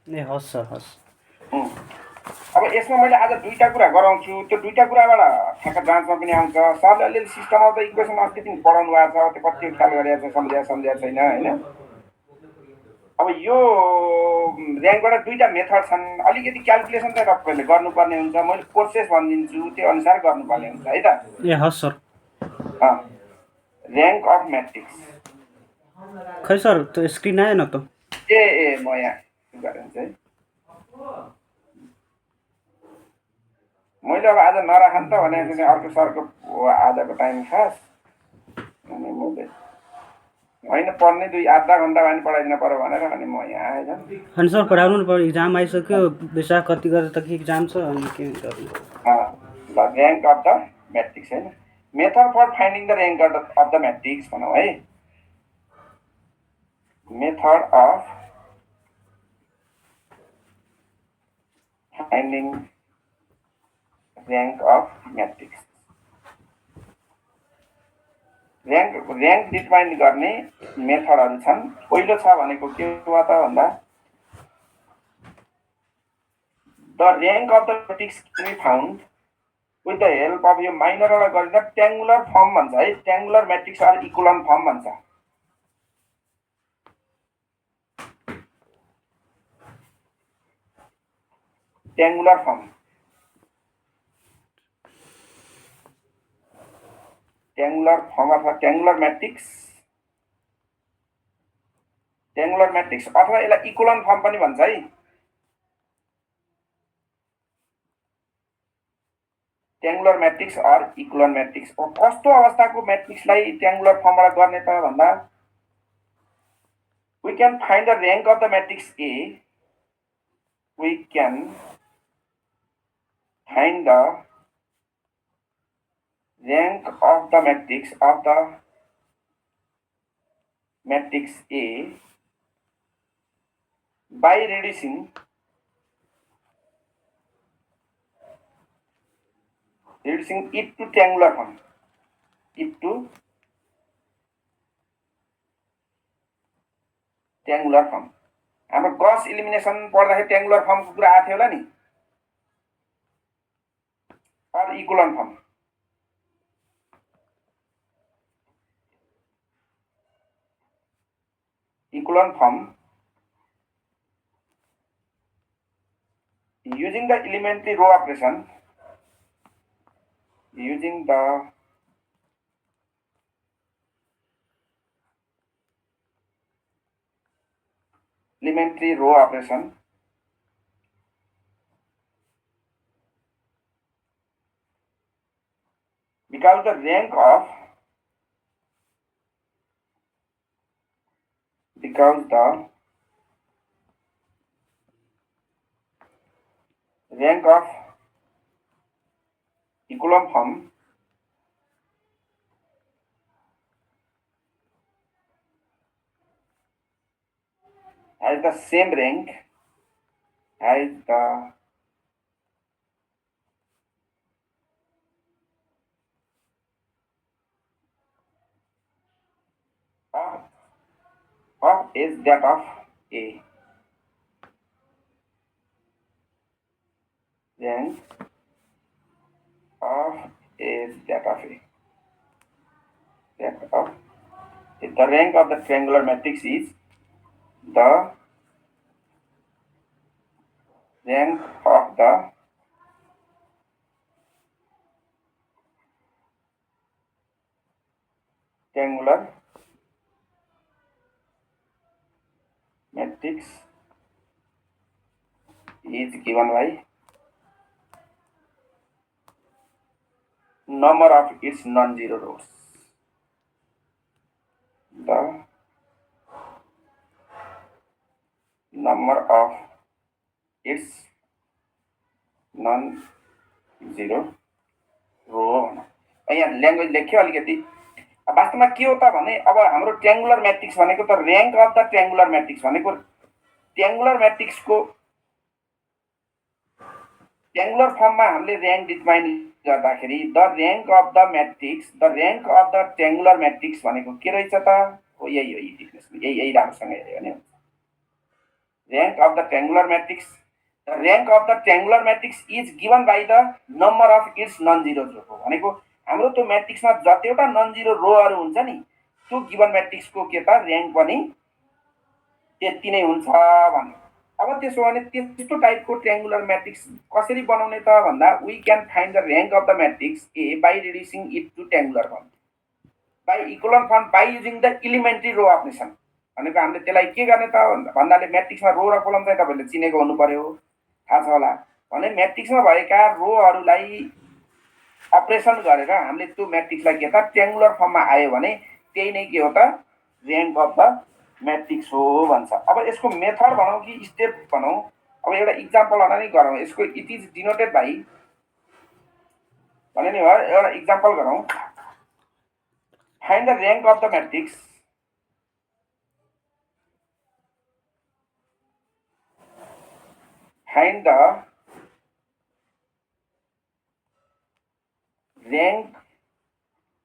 ए हस् सर हस्। उम्, अब यसमा मैले आज दुईटा कुरा गराउँछु, त्यो दुईटा कुराबाट ठ्याक्क जाँचमा पनि आउँछ। सरले अलिअलि सिस्टम अफ द इक्वेसन अस्ति पनि पढाउनु भएको छ, त्यो कति ख्याल गरेको छ, सम्झेको छैन होइन। अब यो ऱ्याङ्कबाट दुईटा मेथड छन्, अलिकति क्यालकुलेसन चाहिँ तपाईँले गर्नुपर्ने हुन्छ। मैले प्रोसेस भनिदिन्छु, त्यो अनुसार गर्नुपर्ने हुन्छ है त। ए हस् सर। ऱ्याङ्क अफ म्याट्रिक्स खै सर त्यो स्क्रिन आएन त। ए म यहाँ गरेँ चाहिँ मैले अब आज नराख नि त भनेको चाहिँ अर्को सरको आजको टाइम खास अनि मैले होइन पढ्ने आधा घन्टा भए पनि पढाइदिनु पऱ्यो भनेर अनि म यहाँ आएँ। अनि सर पढाउनु पर्यो, इक्जाम आइसक्यो, विशाख कति गरेर त के इक्जाम छ अनि के गर्नु। ल ऱ्याङ्क अफ द म्याट्रिक्स होइन, method for finding the rank of the matrix भनौँ है। Method of finding rank of matrix. Rank determine गर्ने मेथडहरू छन्। पहिलो छ भनेको के हो त भन्दा the rank of the matrix can be found with the help of यो माइनरबाट गरिँदा ट्याङ्गुलर फर्म भन्छ है। Triangular matrix or echelon form भन्छ। ट्याङ्गुलर फर्म, ट्याङ्गुलर फर्म अथवा ट्याङ्गुलर म्याट्रिक्स, ट्याङ्गुलर म्याट्रिक्स अथवा यसलाई इक्वलन फर्म पनि भन्छ है। Triangular matrix or इक्वलन matrix. कस्तो अवस्थाको म्याट्रिक्सलाई ट्याङ्गुलर फर्मबाट गर्ने त भन्दा we can find the rank of the matrix A, we can find the rank of the matrix A by reducing it to triangular form, it to triangular form। हाम्रो Gauss elimination पढ्दाखेरि triangular फर्मको कुरा आएको थियो होला नि, or echelon form. Echelon form using the elementary row operation, using the elementary row operation, because the rank of equivalent form has the same rank as the of is that of A, rank of is that of A, that of the rank of the triangular matrix is the rank of the triangular matrix is given by number of its non-zero rows. The number of its non-zero row। यहाँ language लेख्यो अलिकति। वास्तवमा के हो त भने अब हाम्रो ट्याङ्गुलर म्याट्रिक्स भनेको त rank of the triangular matrix भनेको ट्याङ्गुलर म्याट्रिक्सको ट्याङ्गुलर फर्ममा हामीले ऱ्याङ्क डिटर्माइन गर्दाखेरि the rank of the matrix, the rank of the triangular matrix भनेको के रहेछ त? हो यही हो, यही राम्रोसँग हेऱ्यो भने rank of the triangular matrix. The rank of the triangular matrix is given by the number of its non-zero rows हो भनेको हाम्रो त्यो म्याट्रिक्समा जतिवटा नन जिरो रोहरू हुन्छ नि त्यो गिवन म्याट्रिक्सको के त र्याङ्क पनि त्यति नै हुन्छ भन्नु। अब त्यसो भने त्यस्तो टाइपको ट्रायंगुलर म्याट्रिक्स कसरी बनाउने त भन्दा we can find the rank of the matrix A by reducing it to triangular form by echelon form by using the elementary row operation. भनेको हामीले त्यसलाई के गर्ने त भन्दाले म्याट्रिक्समा रो र कोलम चाहिँ तपाईँले चिनेको हुनु पर्यो, थाहा छ होला। भने म्याट्रिक्समा भएका रोहरूलाई अपरेसन गरेर हामीले त्यो म्याट्रिक्सलाई के त ट्रायंगुलर फर्ममा आयो भने त्यही नै के हो त र्याङ्क अफ द म्याट्रिक्स हो भन्छ। अब यसको मेथड भनौँ कि स्टेप भनौँ, अब एउटा इक्जाम्पल नै गरौँ। यसको इट इज डिनोटेड बाई भने नि हो, एउटा इक्जाम्पल गरौँ। Find the rank of the matrix find the rank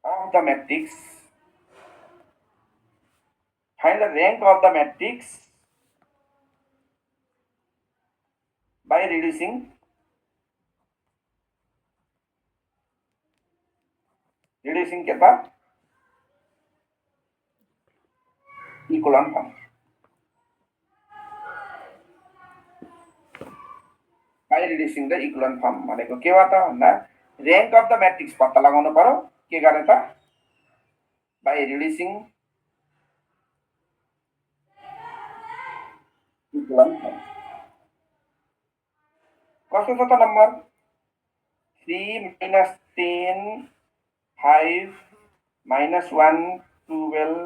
of the matrix, find the rank of the matrix by reducing के था echelon form by reducing the echelon form भनेको के हो त भन्दा र्याङ्क अफ द म्याट्रिक्स पत्ता लगाउनु पर्यो। के गर्ने त बाई रिड्युसिङ इक्वलन फर्म। कस्तो छ त number 3 minus 10 5 minus 1 12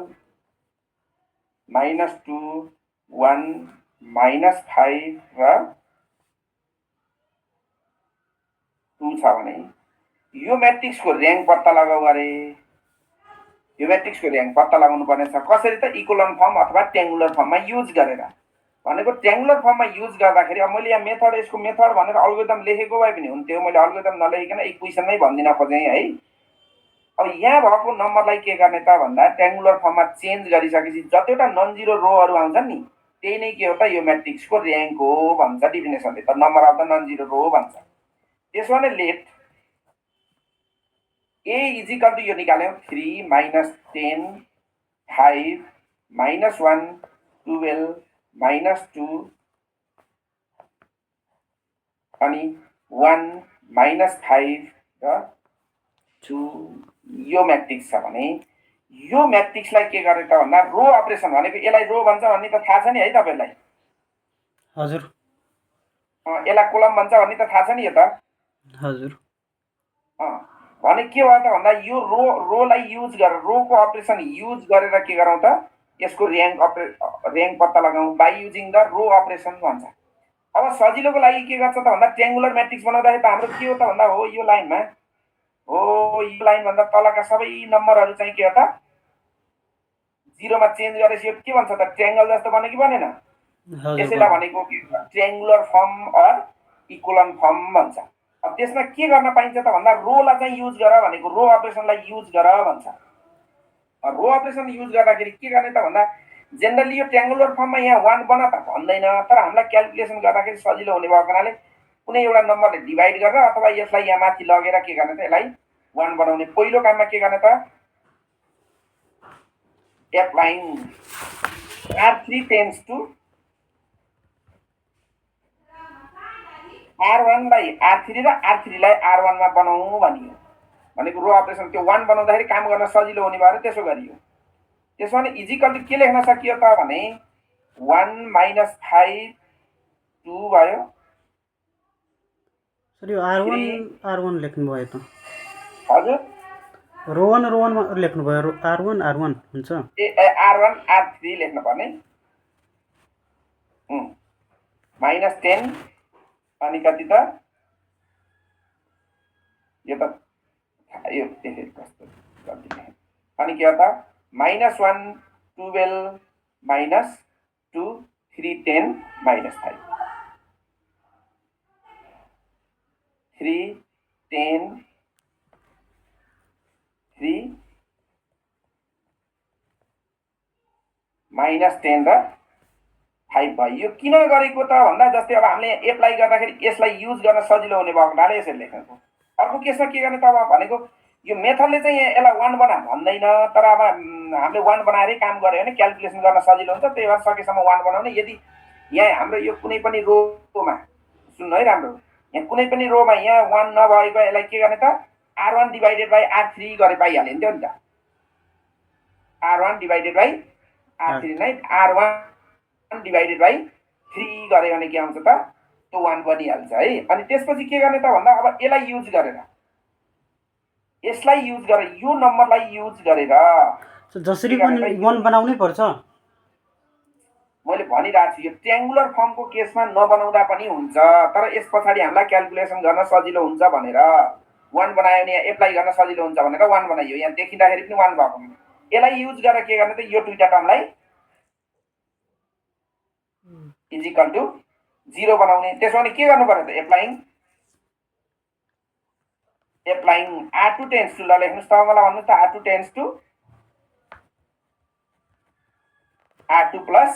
minus 2 1 minus 5 र 2 छ भने यो म्याट्रिक्सको र्याङ्क पत्ता लगाऊ गरे। यो म्याट्रिक्सको र्याङ्क पत्ता लगाउनु पर्ने छ कसरी त इक्वलन फर्म अथवा ट्रायंगुलर फर्ममा युज गरेर। भनेको ट्रायंगुलर फर्ममा युज गर्दाखेरि अब मैले यहाँ मेथड यसको मेथड भनेर अल्गोरिदम लेखेको भए पनि हुन्थ्यो, मैले अल्गोरिदम नलेखिकन इक्वेसनमै भनिदिन खोजेँ है। अब यहाँ भएको नम्बरलाई के गर्ने त भन्दा ट्रायंगुलर फर्ममा चेन्ज गरिसकेपछि जतिवटा नन जिरो रोहरू आउँछन् नि त्यही नै के हो त यो म्याट्रिक्सको र्याङ्क हो भन्छ डिफिनेसनले, त number of the non zero row भन्छ। त्यसो भने let A is equal to यो निकाल्यौँ 3 minus 10 5 minus 1 12 minus 2 अनि 1 minus 5 र 2 यो म्याट्रिक्स छ भने यो म्याट्रिक्सलाई के गर्ने त भन्दा रो अपरेसन भनेको यसलाई रो भन्छ भन्ने त थाहा छ नि है तपाईलाई? हजुर। यसलाई कोलम भन्छ भन्ने त थाहा छ नि? यो त हजुर। भने के भयो त भन्दा यो रोलाई युज गरेर रोको अपरेसन युज गरेर के गरौँ त यसको र्याङ्क पत्ता लगाउँ by using the row operation भन्छ। अब सजिलोको लागि के गर्छ त भन्दा ट्रायंगुलर म्याट्रिक्स बनाउँदाखेरि त हाम्रो के हो त भन्दा हो यो लाइनमा यो लाइन भन्दा तलका सबै नम्बरहरू चाहिँ के हो त जिरोमा चेन्ज गरेपछि के भन्छ त ट्रायंगल जस्तो बन्यो कि बनेन? यसैलाई भनेको ट्रायंगुलर फर्म अर इक्वलन फर्म भन्छ। अब त्यसमा के गर्न पाइन्छ त भन्दा रोलाई चाहिँ युज गर भनेको रो अपरेसनलाई युज गर भन्छ। रो अपरेसन युज गर्दाखेरि के गर्ने त भन्दा जेनरली यो ट्रायंगुलर फर्ममा यहाँ 1 बना त भन्दैन, तर हामीलाई क्याल्कुलेसन गर्दाखेरि सजिलो हुने भएको हुनाले कुनै एउटा नम्बरले डिभाइड गरेर अथवा यसलाई यहाँ माथि लगेर के गर्ने त यसलाई 1 बनाउने। पहिलो काममा के गर्ने त applying R3 tends to R1 लाई R3 र R3 लाई R1 मा बनाऊ भनियो। भनेको रो अपरेसन त्यो 1 बनाउँदाखेरि काम गर्न सजिलो हुने भएर त्यसो गरियो। त्यसो भने इजिकल टु के लेख्न सकियो त भने 1 minus 5 2 भयो। सर यो R1 लेख्नु भयो त? हजुर रो 1 मा लेख्नु भयो, R1 हुन्छ। R1 R3 लेख्नु पर्ने। माइनस 10 अनि कति त यो त यो कस्तो गल्ती अनि के हो त -1 12 -2 3 10 -5 3 10 3 -10 र 5 भयो। यो किन गरेको त भन्दा जस्तै अब हामीले एप्लाई गर्दाखेरि यसलाई युज गर्न सजिलो हुने भएको हुनाले यसरी लेखेको। अर्को केसमा के गर्ने त अब भनेको यो मेथडले चाहिँ यसलाई 1 बना भन्दैन, तर अब हामीले 1 बनाएरै काम गऱ्यो भने क्याल्कुलेसन गर्न सजिलो हुन्छ, त्यही भएर सकेसम्म 1 बनाउने। यदि यहाँ हाम्रो यो कुनै पनि रोमा सुन्नु है राम्रो, यहाँ कुनै पनि रोमा यहाँ 1 नभएको यसलाई के गर्ने त R1 डिभाइडेड बाई R3 गरे पाइहाल्यो नि त। R1 डिभाइडेड बाई R3 नै R1 डिभाइडेड बाई 3 गरे भने के आउँछ त त्यो 1 बनिहाल्छ है। अनि त्यसपछि के गर्ने त भन्दा अब यसलाई युज गरेर यसलाई युज गरेर यो नम्बरलाई युज गरेर जसरी पनि 1 बनाउनै पर्छ। मैले भनिरहेको छु यो ट्रायंगुलर फर्मको केसमा नबनाउँदा पनि हुन्छ, तर यस पछाडि हामीलाई क्याल्कुलेसन गर्न सजिलो हुन्छ भनेर 1 बनायो भने एप्लाई गर्न सजिलो हुन्छ भनेर 1 बनाइयो। यहाँ देखिँदाखेरि पनि 1 भएको। यसलाई युज गरेर के गर्ने त यो दुईटा टर्मलाई इज इक्वल टु 0 बनाउने। त्यसो भने के गर्नु पर्यो त एप्लाइङ R2 टेन्स टु, ल लेख्नुस् त मलाई भन्नुस् त R2 tends to R2 plus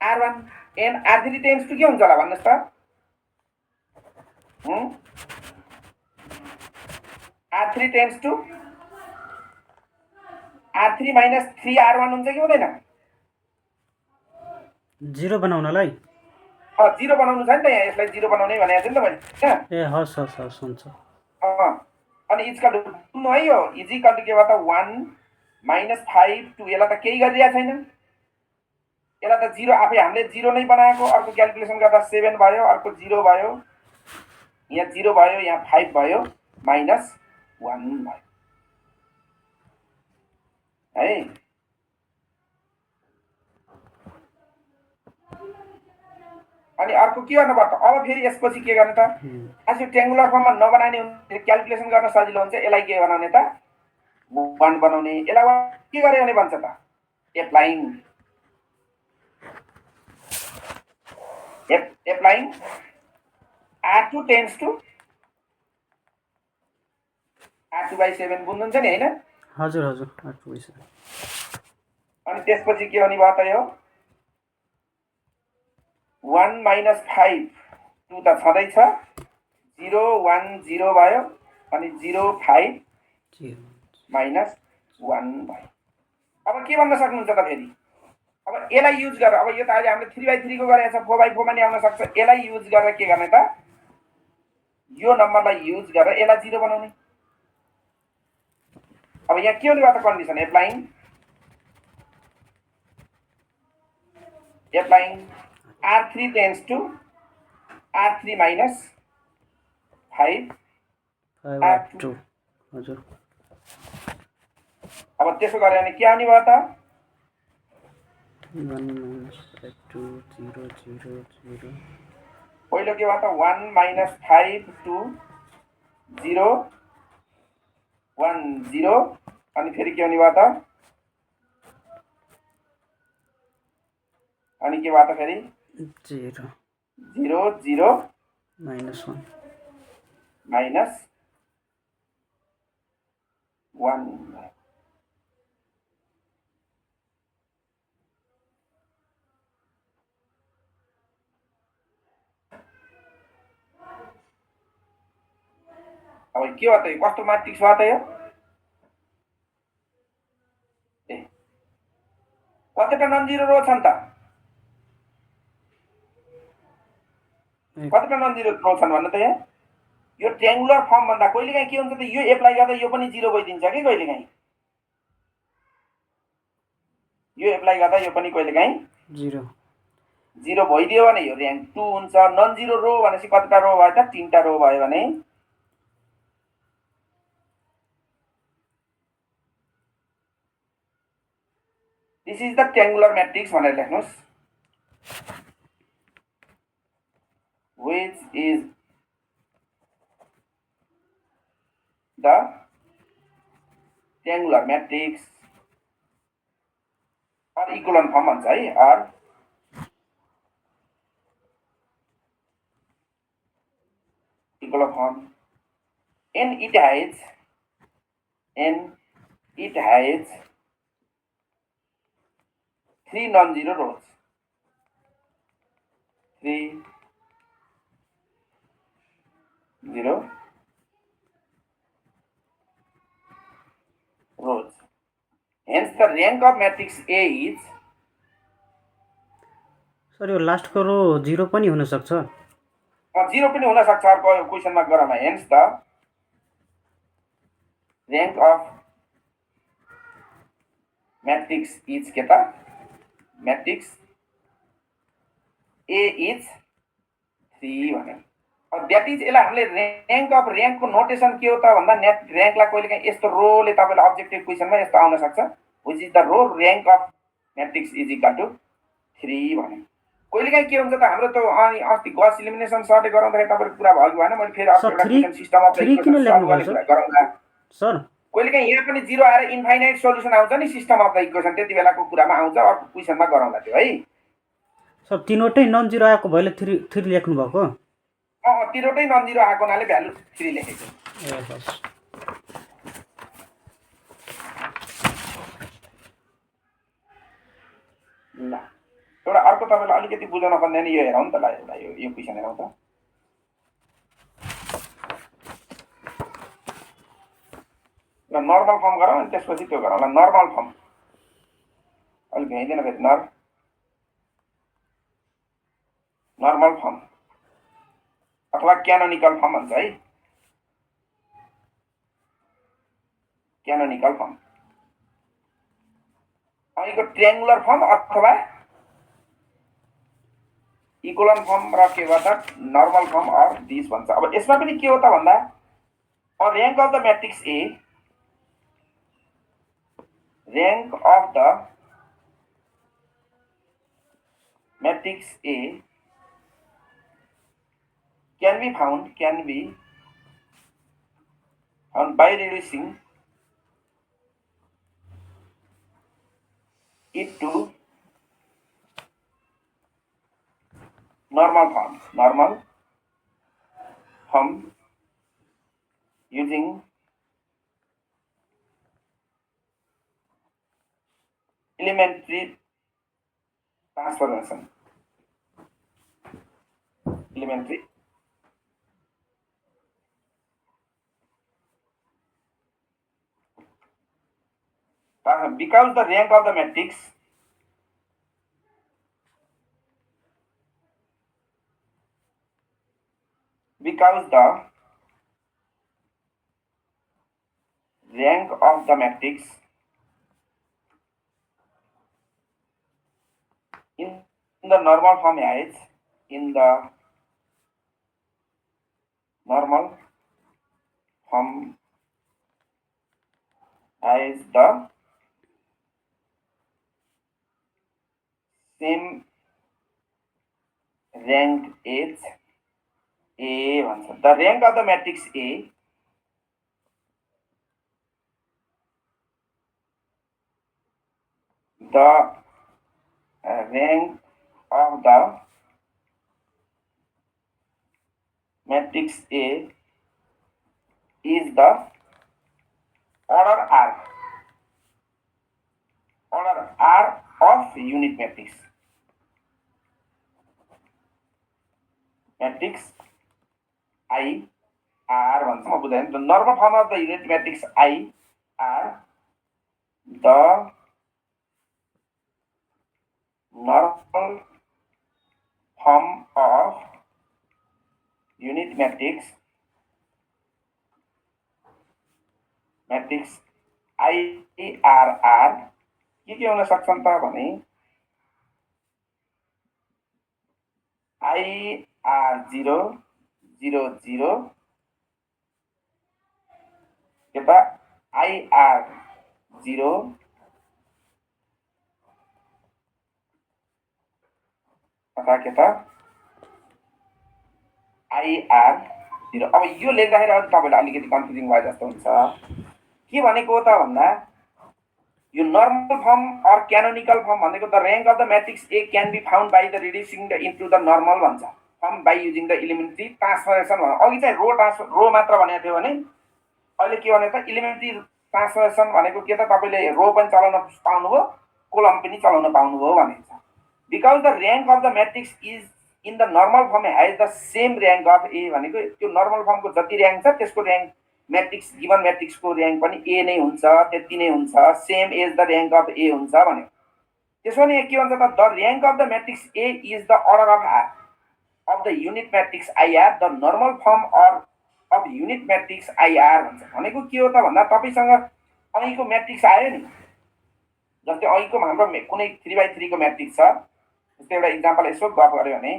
R1 and R3 tends to के हुन्छ होला भन्नुस् त R3 tends to R3 minus 3R1 हुन्छ कि हुँदैन? 0 बनाउनलाई 0 बनाउनु छ नि त, यहाँ यसलाई 0 बनाउने भनेको छु नि त मैले। ए हस् हस् हस् हुन्छ। अनि इजकल टु सुन्नु है, यो इजिकल टु के भयो त 1 माइनस 5 टु, यसलाई त केही गरिरहेको छैन, यसलाई त 0 आफै हामीले 0 नै बनाएको। अर्को क्याल्कुलेसन गर्दा 7 भयो, अर्को 0 भयो, यहाँ 0 भयो, यहाँ 5 भयो, माइनस 1 भयो है। अनि अर्को के गर्नु पर्छ अब फेरि यसपछि के गर्ने त आज यो ट्रायंगुलर फर्ममा नबनाउने हुन्छ, क्याल्कुलेसन गर्न सजिलो हुन्छ, यसलाई के बनाउने त 1 बनाउने। यसलाई के गरे भने भन्छ त applying R2 tends to R2/7 बुझ्नुहुन्छ नि हैन? हजुर हजुर R2/7। अनि त्यसपछि के हुने भयो त यो 1 माइनस 5 2 त छँदैछ, 0 1 0 भयो, अनि 0 5 माइनस 1 भयो। अब के भन्न सक्नुहुन्छ त फेरि अब यसलाई युज गरेर, अब यो त अहिले हामीले 3/3 को गरेको छ, 4/4 पनि आउन सक्छ। यसलाई युज गरेर के गर्ने त यो नम्बरलाई युज गरेर यसलाई 0 बनाउने। अब यहाँ के हुने भयो त condition applying R3 tends to R3 minus 5 R2 हजुर। अब त्यसो गरे भने के आउने भयो त 1 minus 2 0 0 0 पहिलो के भयो त 1 माइनस 5 2 0 1 0, अनि फेरि के हुने भयो त अनि के भयो त फेरि 0 0 0 minus 1 माइनस 1। अब के हो त कस्तो म्याट्रिक्स भयो त यो? कतिवटा नन जिरो रो छन् त? कतिवटा नन जिरो रो छन् भन्नु त यहाँ? यो ट्रायंगुलर फर्म भन्दा कहिलेकाहीँ के हुन्छ त यो एप्लाई गर्दा यो पनि 0 भइदिन्छ कि कहिलेकाहीँ, यो एप्लाई गर्दा यो पनि कहिलेकाहीँ 0 भइदियो भने यो र्याङ्क 2 हुन्छ। नन जिरो रो भनेपछि कतिवटा रो भयो त 3टा रो भयो भने this is the triangular matrix भनेर लेख्नुस्, which is the triangular matrix or equivalent form भन्छ है, or equivalent form, and it has 3 non-zero rows. 3 0 rows. Hence the rank of matrix A is sir यो लास्टको रो 0 पनि हुन सक्छ 0 पनि हुन सक्छ अर्को क्वेशनमा गरौँ hence the rank of matrix is के त matrix A is 3 भने द्याट इज यसलाई हामीले र्याङ्क अफ र्याङ्कको नोटेसन के हो त भन्दा नेट र्याङ्कलाई कहिलेकाहीँ यस्तो रोले तपाईँलाई अब्जेक्टिभ क्वेसनमा यस्तो आउन सक्छ which is the row rank of matrix is equal to 3 भने कहिलेकाहीँ के हुन्छ त हाम्रो त अनि अस्ति गस इलिमिनेसन सर्टे गराउँदाखेरि तपाईँको कुरा भयो कि भएन मैले फेरि अर्को एउटा क्वेसन सिस्टम अफ गराउँदा सर कहिलेकाहीँ यहाँ पनि 0 आएर इन्फाइनाइट सोल्युसन आउँछ नि सिस्टम अफ द इक्वेसन त्यति बेलाको कुरामा आउँछ अर्को क्वेसनमा गराउँदा त्यो है सर तीनवटै नन जिरो आएको भएले 3 लेख्नु भएको तीनवटै नन जिरो आएको हुनाले भ्यालु 3 लेखेको ल एउटा अर्को तपाईलाई अलिकति बुझाउन पर्ने नि यो हेरौँ त ल एउटा यो क्वेसन हेरौँ त ल नर्मल फर्म गरौँ अनि त्यसपछि त्यो गरौँ ल नर्मल फर्म अलि भ्याइदिन फेरि नर्मल फर्म अथवा क्यानोनिकल फर्म भन्छ है क्यानोनिकल फर्म अहिलेको ट्रायंगुलर फर्म अथवा इक्वलन फर्म र के भन्छ नर्मल फर्म अर दिस भन्छ अब यसमा पनि के हो त भन्दा a rank of the matrix A rank of the matrix A can be found by reducing it to normal form using elementary transformation because the rank of the matrix in the normal form as the same rank as A भन्छ the rank of the matrix A the rank of the matrix A is the order R of unit matrix I R भन्छ म बुझाएँ the normal form of the unit matrix I R the normal form of unit matrix IRR के हुन सक्छन् त भने IR0 0 0 के त IR0 अथवा के त IR0 अब यो लेख्दाखेरि अझ तपाईलाई अलिकति कन्फ्युजिङ भए जस्तो हुन्छ के भनेको त भन्दा यो normal form or canonical form भनेको the rank of the matrix A can be found by the reducing the into the normal भन्छ form by using the elementary transformation भन्छ अघि चाहिँ रो मात्र भनेको थियो भने अहिले के भने त इलिमेन्ट्री ट्रान्सफर्मेसन भनेको के त तपाईले रो पनि चलाउन पाउनुभयो कोलम पनि चलाउन पाउनुभयो भनेको छ। Because the rank of the matrix is in the normal form has the same rank of A भनेको त्यो नर्मल फर्मको जति र्याङ्क छ त्यसको र्याङ्क म्याट्रिक्स गिभन म्याट्रिक्सको र्याङ्क पनि ए नै हुन्छ, त्यति नै हुन्छ, same as the rank of A हुन्छ भन्यो। त्यसो भने के भन्छ त, the rank of the matrix A is the order of the unit matrix IR the normal form of unit matrix IR भन्छ। भनेको के हो त भन्दा तपाईँसँग अहिलेको म्याट्रिक्स आयो नि, जस्तै अहिलेको हाम्रो कुनै 3x3 को म्याट्रिक्स छ, जस्तै एउटा इक्जाम्पल यसो गफ गऱ्यो भने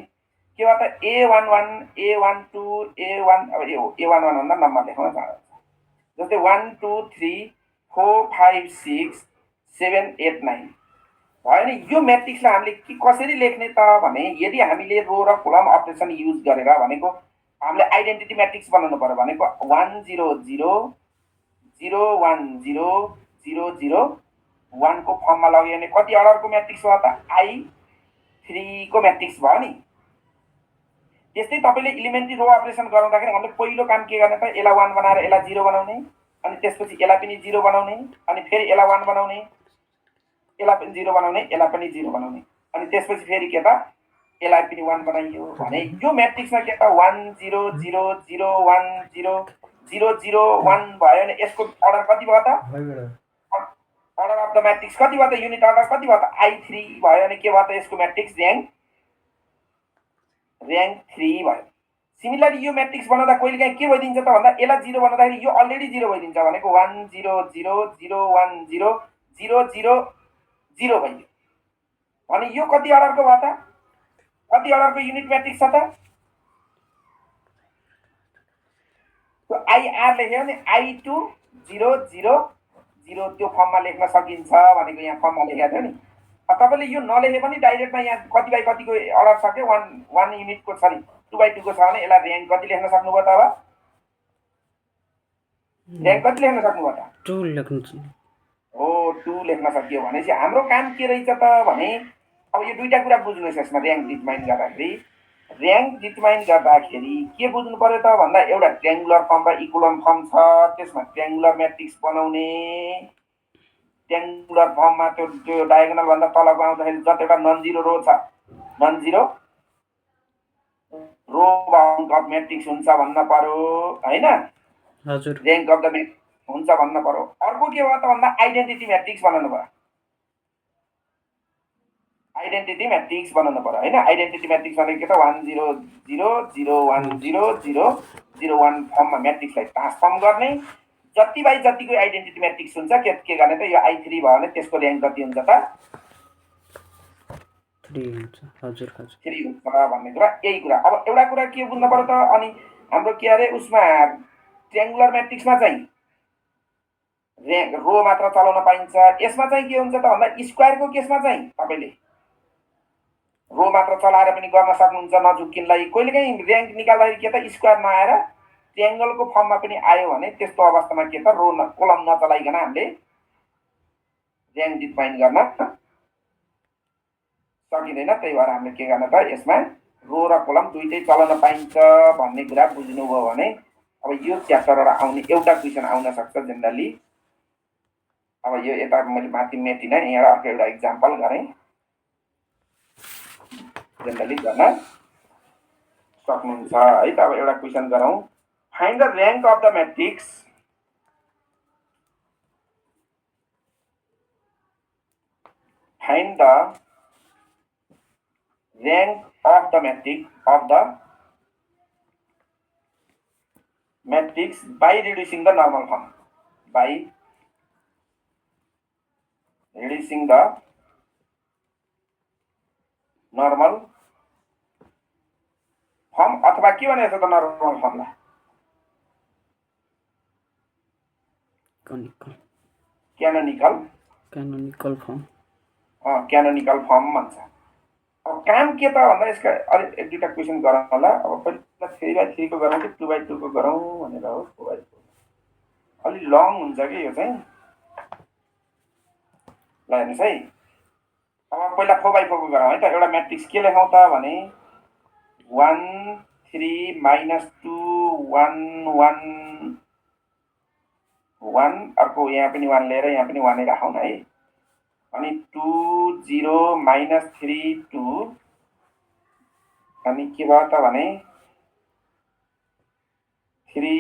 के भयो त A11 A12 A1 अब A11 भन्दा नम्बर लेख्न चाहन्छ, जस्तै 1 2 3 4 5 6 7 8 9 भयो नि। यो म्याट्रिक्सलाई हामीले कसरी लेख्ने त भने यदि हामीले रो र कोलम अपरेसन युज गरेर भनेको हामीले आइडेन्टिटी म्याट्रिक्स बनाउनु पर्यो भनेको 1 0 0 0 1 0 0 0 1 को फर्ममा लग्यो भने कति अर्डरको म्याट्रिक्स भयो त I3 को म्याट्रिक्स भयो नि। त्यस्तै तपाईले इलिमेन्ट्री रो अपरेसन गराउँदाखेरि हामीले पहिलो काम के गर्ने त, यसलाई 1 बनाएर यसलाई 0 बनाउने, अनि त्यसपछि यसलाई पनि 0 बनाउने, अनि फेरि यसलाई 1 बनाउने, यसलाई पनि 0 बनाउने, यसलाई पनि 0 बनाउने, अनि त्यसपछि फेरि के त यसलाई पनि 1 बनाइयो भने यो म्याट्रिक्समा के त 1 0 0 0 1 0 0 0 1 भयो भने यसको अर्डर कति भयो त, अर्डर अफ द म्याट्रिक्स कति भयो त, युनिट अर्डर कति भयो त I3 भयो भने के भयो त यसको म्याट्रिक्स र्याङ्क 3 भयो। सिमिलरली यो म्याट्रिक्स बनाउँदा कहिलेकाहीँ के भइदिन्छ त भन्दा यसलाई 0 बनाउँदाखेरि यो अलरेडी 0 भइदिन्छ भनेको 1 0 0 0 1 0 0 0 0 भइदियो भने यो कति अर्डरको भयो त, कति अर्डरको युनिट म्याट्रिक्स छ त, त्यो IR लेख्यो भने I2 0 0 0 त्यो फर्ममा लेख्न सकिन्छ भनेको यहाँ फर्ममा लेखेको थियो नि। तपाईले यो नलेखे पनि डाइरेक्टमा यहाँ कति बाई कतिको अर्डर छ के 1 युनिटको छ नि 2/2 को छ भने यसलाई र्याङ्क कति लेख्न सक्नुभयो त, अब र्याङ्क कति लेख्न सक्नुभयो त 2 लेख्नु हो 2 लेख्न सकियो भनेपछि हाम्रो काम के रहेछ त भने अब यो दुईटा कुरा बुझ्नुहोस्। यसमा र्याङ्क डिटरमाइन गर्दाखेरि के बुझ्नु पर्यो त भन्दा एउटा ट्रायंगुलर फर्म र इक्वलन फर्म छ, त्यसमा ट्रायंगुलर म्याट्रिक्स बनाउने, ट्रायंगुलर फर्ममा त्यो डायगोनल भन्दा तलको आउँदाखेरि जतिवटा नन जिरो रो छ non zero row of matrix हुन्छ भन्न पर्यो हैन, हजुर र्याङ्क अफ द म्याट्रिक्स हुन्छ भन्न पर्यो। अर्को के भयो त भन्दा आइडेन्टिटी म्याट्रिक्स बनाउनु पर्यो, आइडेन्टिटी म्याट्रिक्स बनाउनु पर्यो हैन। आइडेन्टिटी म्याट्रिक्स भनेको के त 1 0 0 0 1 0 0 0 1 फर्ममा म्याट्रिक्सलाई ट्रान्सफर्म गर्ने, जति बाई जतिको आइडेन्टिटी म्याट्रिक्स हुन्छ के गर्ने त यो I3 भयो भने त्यसको र्याङ्क कति हुन्छ त 3 हुन्छ। हजुर हजुर 3 हुन्छ भन्ने कुरा यही कुरा। अब एउटा कुरा के बुझ्नु पर्यो त, अनि हाम्रो के अरे उसमा ट्रायंगुलर म्याट्रिक्समा चाहिँ र्याङ्क रो मात्र चलाउन पाइन्छ, यसमा चाहिँ के हुन्छ त भन्दा स्क्वायरको केसमा चाहिँ तपाईले रो मात्र चलाएर पनि गर्न सक्नुहुन्छ नझुक्किनलाई। कहिलेकाहीँ र्याङ्क निकाल्दाखेरि के त स्क्वायर नआएर ट्रायंगलको फर्ममा पनि आयो भने त्यस्तो अवस्थामा के त रो कोलम नचलाइकन हामीले र्याङ्क डिटरमाइन गर्न सकिँदैन। त्यही भएर हामीले के गर्न त यसमा रो र कोलम दुईटै चलाउन पाइन्छ भन्ने कुरा बुझ्नुभयो भने अब यो च्याप्टरबाट आउने एउटा क्वेसन आउन सक्छ जेनरली। अब यो यता मैले माथि मेटिन यहाँ अर्को एउटा इक्जाम्पल गरेँ, जेनरली गर्न सक्नुहुन्छ है त। अब एउटा क्वेसन गरौँ, find the rank of the matrix find the rank of the matrix by reducing the normal form, by reducing the normal form अथवा के भनेको छ त नर्मल फर्मलाई क्यानोनिकल फर्म क्यानोनिकल फर्म भन्छ। अब काम के त भन्दा यसका अलि एक दुईटा क्वेसन गरौँ होला। अब पहिला 3x3 को गरौँ कि 2x2 को गरौँ भनेर हो। 4x4 अलि लङ हुन्छ कि यो चाहिँ, ल हेर्नुहोस् है। अब पहिला 4x4 को गरौँ है त। एउटा म्याट्रिक्स के लेखौँ त भने 1 3 -2 1 1 1 अर्को यहाँ पनि 1 लिएर यहाँ पनि 1 नै राखौँ न है। अनि 2 0 माइनस 3 2 अनि के भयो त भने 3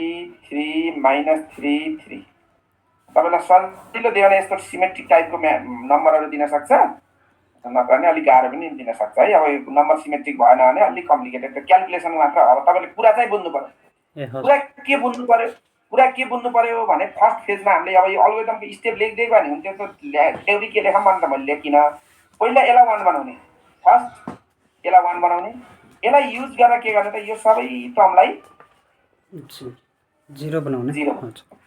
3 माइनस 3 3 तपाईलाई सजिलो दियो भने यस्तो सिमेट्रिक टाइपको नम्बरहरू दिन सक्छ, नत्र भने अलिक गाह्रो पनि दिन सक्छ है। अब नम्बर सिमेट्रिक भएन भने अलिक कम्प्लिकेटेड, क्यालकुलेसन मात्र। अब तपाईँले कुरा चाहिँ बुझ्नु पर्यो। ए हजुर कुरा के बुझ्नु पर्यो भने फर्स्ट फेजमा हामीले अब यो अल्गोरिदमको स्टेप लेखिदिएको भने हुन्थ्यो। त थ्योरी के लेखौँ भने त मैले लेखिनँ। पहिला यसलाई 1 बनाउने, फर्स्ट यसलाई 1 बनाउने, यसलाई युज गरेर के गर्ने त यो सबै टर्मलाई 0 बनाउने। 0। हजुर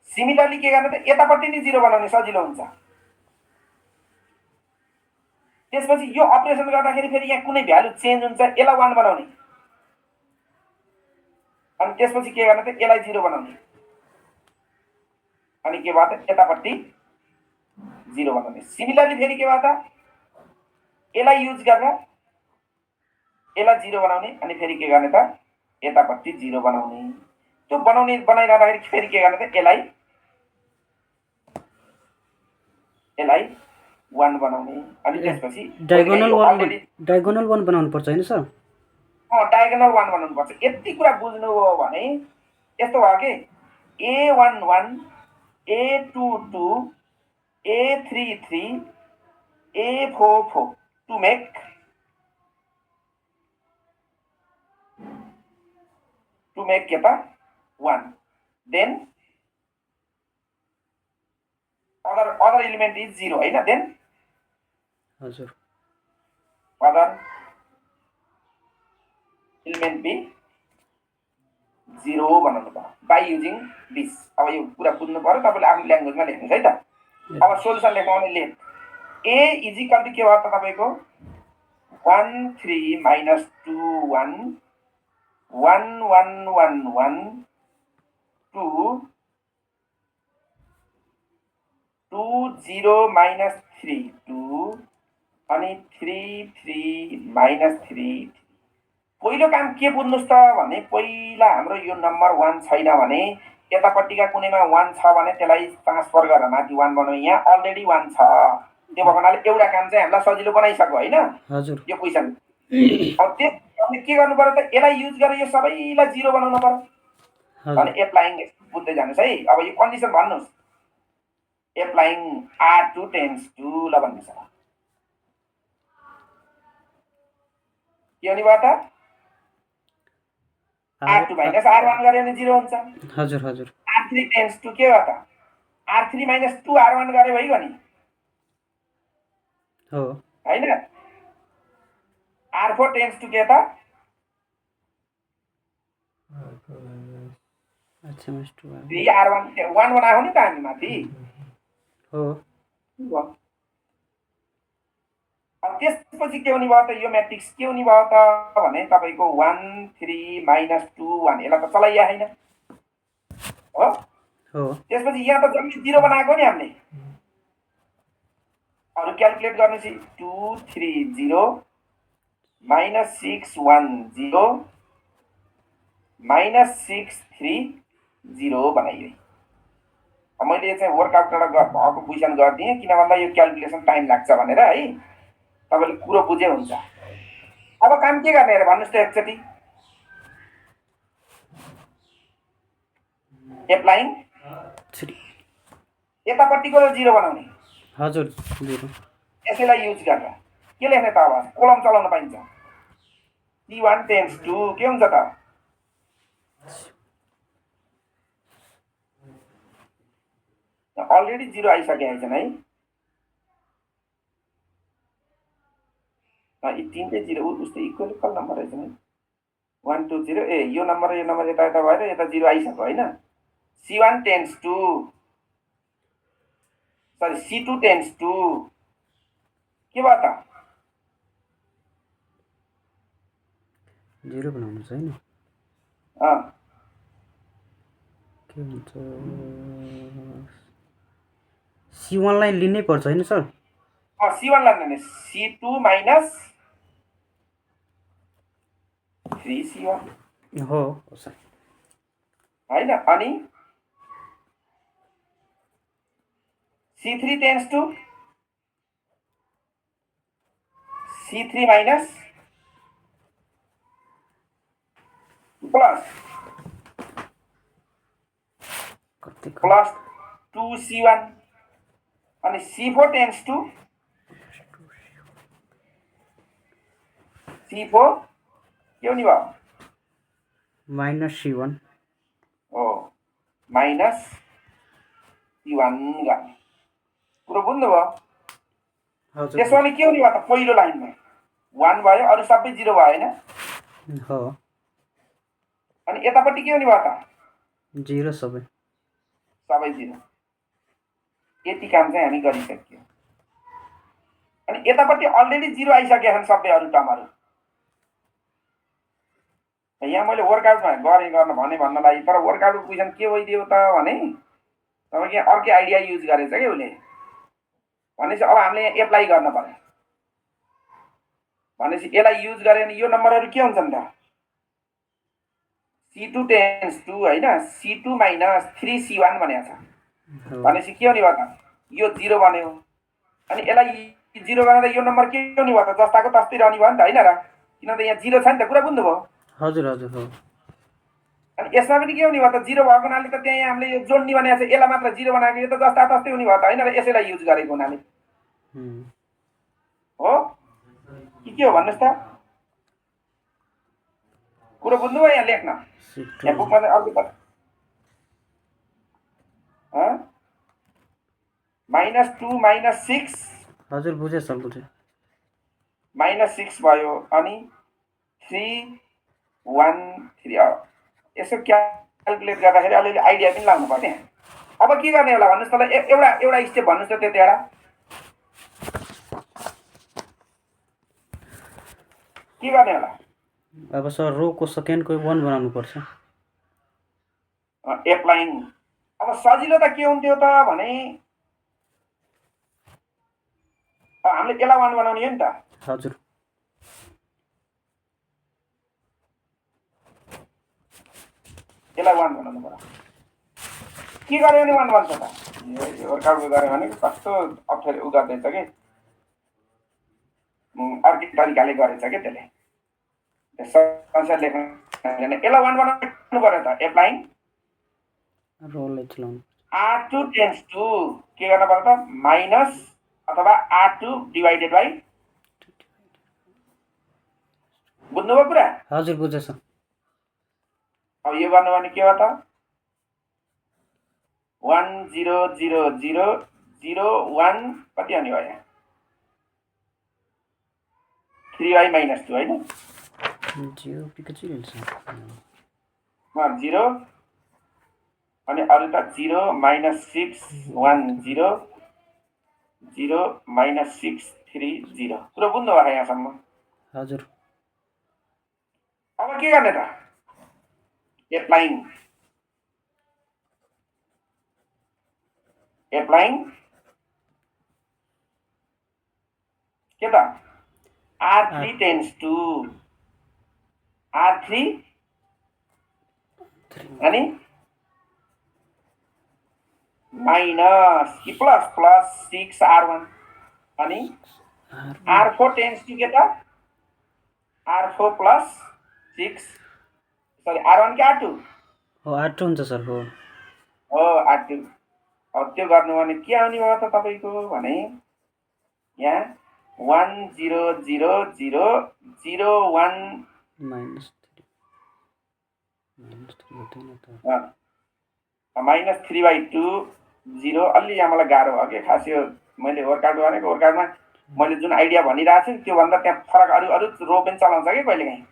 सिमिलरली के गर्ने त यतापट्टि नि 0 बनाउने, सजिलो हुन्छ। त्यसपछि यो अपरेसन गर्दाखेरि फेरि यहाँ कुनै भ्यालु चेन्ज हुन्छ, यसलाई 1 बनाउने, अनि त्यसपछि के गर्ने त यसलाई 0 बनाउने, अनि के भयो त यतापट्टि 0 बनाउने। सिमिलरली फेरि के भयो त यसलाई युज गरेर यसलाई 0 बनाउने, अनि फेरि के गर्ने त यतापट्टि 0 बनाउने। त्यो बनाइरहँदाखेरि फेरि के गर्ने त यसलाई 1 बनाउने, अनि त्यसपछि डायगोनल 1 बनाउनु पर्छ हैन सर? डायगोनल 1 बनाउनु पर्छ। यति कुरा बुझ्नुभयो भने यस्तो भयो कि A11 A22 A33 A44 to make के त 1, then other element is 0 हैन, then हजुर other element be 0 बनाउनु पर्यो by using this। अब यो कुरा बुझ्नु पर्यो, तपाईले आफ्नो ल्याङ्ग्वेजमा लेख्नुस् है त। अब सोलुसन लेख्नु भने लेख a इज इक्वल टु के भयो त तपाईको 1 3 माइनस 2 1 1 1 1 1 2 2 0 माइनस 3 2 अनि 3 3 माइनस 3। पहिलो काम के बुझ्नुस् त भने पहिला हाम्रो यो नम्बर 1 छैन भने यतापट्टिका कुनैमा 1 छ भने त्यसलाई ट्रान्सफर गरेर माथि 1 बनाउँ। यहाँ अलरेडी 1 छ, त्यो भएको हुनाले एउटा काम चाहिँ हामीलाई सजिलो बनाइसक्यो हैन हजुर यो क्वेशन। अब त्यसले के गर्नु पर्यो त यसलाई युज गरेर यो सबैलाई 0 बनाउनु पर्यो। अनि एप्लाइङ बुझ्दै जानुस् है। अब यो कन्डिसन भन्नुस्, एप्लाइङ R2 टेन्स टु ल भन्नुस्। के हुने भयो त R2 माइनस R1 गरे भने 0 हुन्छ। हजुर हजुर R3 टेन्स टु के भयो त R3 माइनस 2 R1 गरे भइगयो नि हो हैन। R4 टेन्स टु के त अच्छा माइनस 2 3 R1 1 बनायो नि त हामी माथि हो। अब त्यसपछि के हुने भयो त यो म्याट्रिक्स के हुने भयो त भने तपाईको 1 3 माइनस 2 1 यसलाई त चलाइया हैन हो। त्यसपछि यहाँ त जम्मै 0 बनाएको नि हामीले। अरु क्याल्कुलेट गर्नुस् 2 3 0 माइनस 6 1 0 माइनस 6 3 0 बनाइयो। अब मैले चाहिँ वर्कआउटबाट भएको क्वेशन गर्दिएँ किन भन्दा यो क्याल्कुलेसन टाइम लाग्छ भनेर है। तपाईले कुरो बुझे हुन्छ। अब काम के गर्ने र भन्नुस् त एकचोटी एप्लाइङ 3 यतापट्टिको 0 बनाउने। हजुर 0 यसैलाई युज गरेर के लेख्ने त अब कोलम चलाउन पाइन्छ। C1 टेन्स टु के हुन्छ त अलरेडी 0 आइसकेको छैन है। यी तीनटै 0 उस्तै इक्वल नम्बर रहेछ नि 1 2 0 ए यो नम्बर यता भएर यता 0 आइसक्यो हैन। C1 tends to sorry C2 tends to के भयो त 0 बनाउनु छैन के हुन्छ C1 लाई लिनै पर्छ हैन सर? C1 लाई लिने C2 माइनस 3 C1 हो सर हैन। अनि C3 tends to C3 minus plus plus 2C1 अनि C4 टेन्स टु C4 के हुने भयो माइनस C1 हो माइनस C1 गर्ने कुरो बुझ्नुभयो हजुर त्यसो भने के हुने भयो त पहिलो लाइनमा 1 भयो अरु सबै 0 भयो हैन हो अनि यतापट्टि के हुने भयो त 0 सबै सबै 0 यति काम चाहिँ हामी गरिसक्यौं अनि यतापट्टि अलरेडी 0 आइसकेका छन् सबै अरु टर्महरु यहाँ मैले वर्कआउटमा गर्न भने भन्नलाई तर वर्कआउटको क्वेशन के भइदियो त भने तपाईँ यहाँ अर्कै आइडिया युज गरेछ के उले भनेपछि अब हामीले यहाँ एप्लाई गर्न पर्यो भनेपछि यसलाई युज गरे भने यो नम्बरहरु के हुन्छन् त C2 टेन्स टु हैन C2 माइनस 3C1 भनेको छ भनेपछि के हुने भयो त यो 0 बन्यो अनि यसलाई 0 बनाउँदा यो नम्बर के हुने भयो त जस्ताको तस्तै रहने भयो नि त हैन र किनभने यहाँ 0 छ नि त कुरा बुझ्नुभयो हजुर हजुर हो अनि यसमा पनि के हुने भयो त 0 भएको हुनाले त त्यहाँ हामीले यो जोड्ने भनेको छ यसलाई मात्र 0 बनाएको यो त जस्ता तस्तै हुने भयो त हैन र यसैलाई युज गरेको हुनाले हो के हो भन्नुस् त कुरो बुझ्नुभयो यहाँ लेख्न यहाँ बुकमा चाहिँ अर्को त -2 -6 हजुर बुझे सर बुझे -6 भयो अनि 3 1 3 यसो क्याल्कुलेट गर्दाखेरि अलिअलि आइडिया पनि लाउनु पर्ने अब के गर्ने होला भन्नुस् त एउटा स्टेप भन्नुस् त त्यति बेला के गर्ने होला अब सर रोको सेकेन्डको 1 बनाउनु पर्छ एप्लाइङ अब सजिलो त के हुन्थ्यो त भने हामीले यसलाई 1 बनाउने हो नि त हजुर यसलाई 1 बनाउनु पर्यो के गर्यो भने 1 बन्छ त यो वर्कआउट गर्यो भने कस्तो अप्ठ्यारो उ गर्दैछ कि अर्कै तरिकाले गरेछ के त्यसले संसार लेख्न यसलाई 1 बनाउनु पर्यो त एप्लाइङ रोल चलाउनु R2 टेन्स टु के गर्न पर्यो त माइनस अथवा R2 डिवाइडेड बाइ बुझ्नुभयो कुरा हजुर बुझे सर अब यो गर्नु भने के हो त 1 0 0 0 0 1 कति आउने भयो यहाँ 3y -2 हैन 0 पिकची हुन्छ 0 अनि अरु त 0 -6 1 0 0 -6 3 0 पुरो बुझ्नु भयो यहाँसम्म हजुर अब के गर्ने त एप्लाइङ के त R3 टेन्स टु R3 अनि माइनस कि प्लस 6 R1 अनि R4 टेन्स टु के त R4 प्लस 6 सरी R1 के R2 हो R2 हुन्छ सर हो R2 अब त्यो गर्नु भने के आउने भयो त तपाईको भने यहाँ 1 0 0 0 0 1 -3 -3/2 0 अलि यहाँ मलाई गाह्रो भयो कि खास यो मैले वर्कआउट गरेको वर्कआउटमा मैले जुन आइडिया भनिरहेको छु त्यो भन्दा त्यहाँ फरक अरु रो पनि चलाउँछ कि कहिलेकाहीँ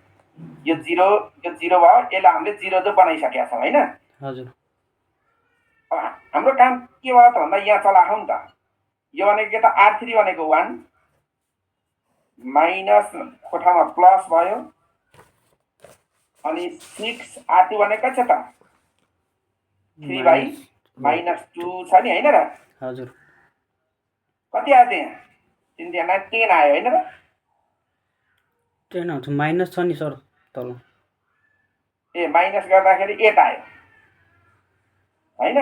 यो 0 भयो यसलाई हामीले 0 जो बनाइसकेका छौं हैन हजुर अब हाम्रो काम के भयो त भन्दा यहाँ चलाखौ नि त यो भनेको के त R3 भनेको 1 माइनस कोठामा प्लस भयो अनि 6 R2 भनेको के छ त 3/-2 छ नि हैन र हजुर कति आयो त्यहाँ तिनजना 10 आयो हैन र 10 आउँछ माइनस छ नि सर तल ए माइनस गर्दाखेरि 8 आयो हैन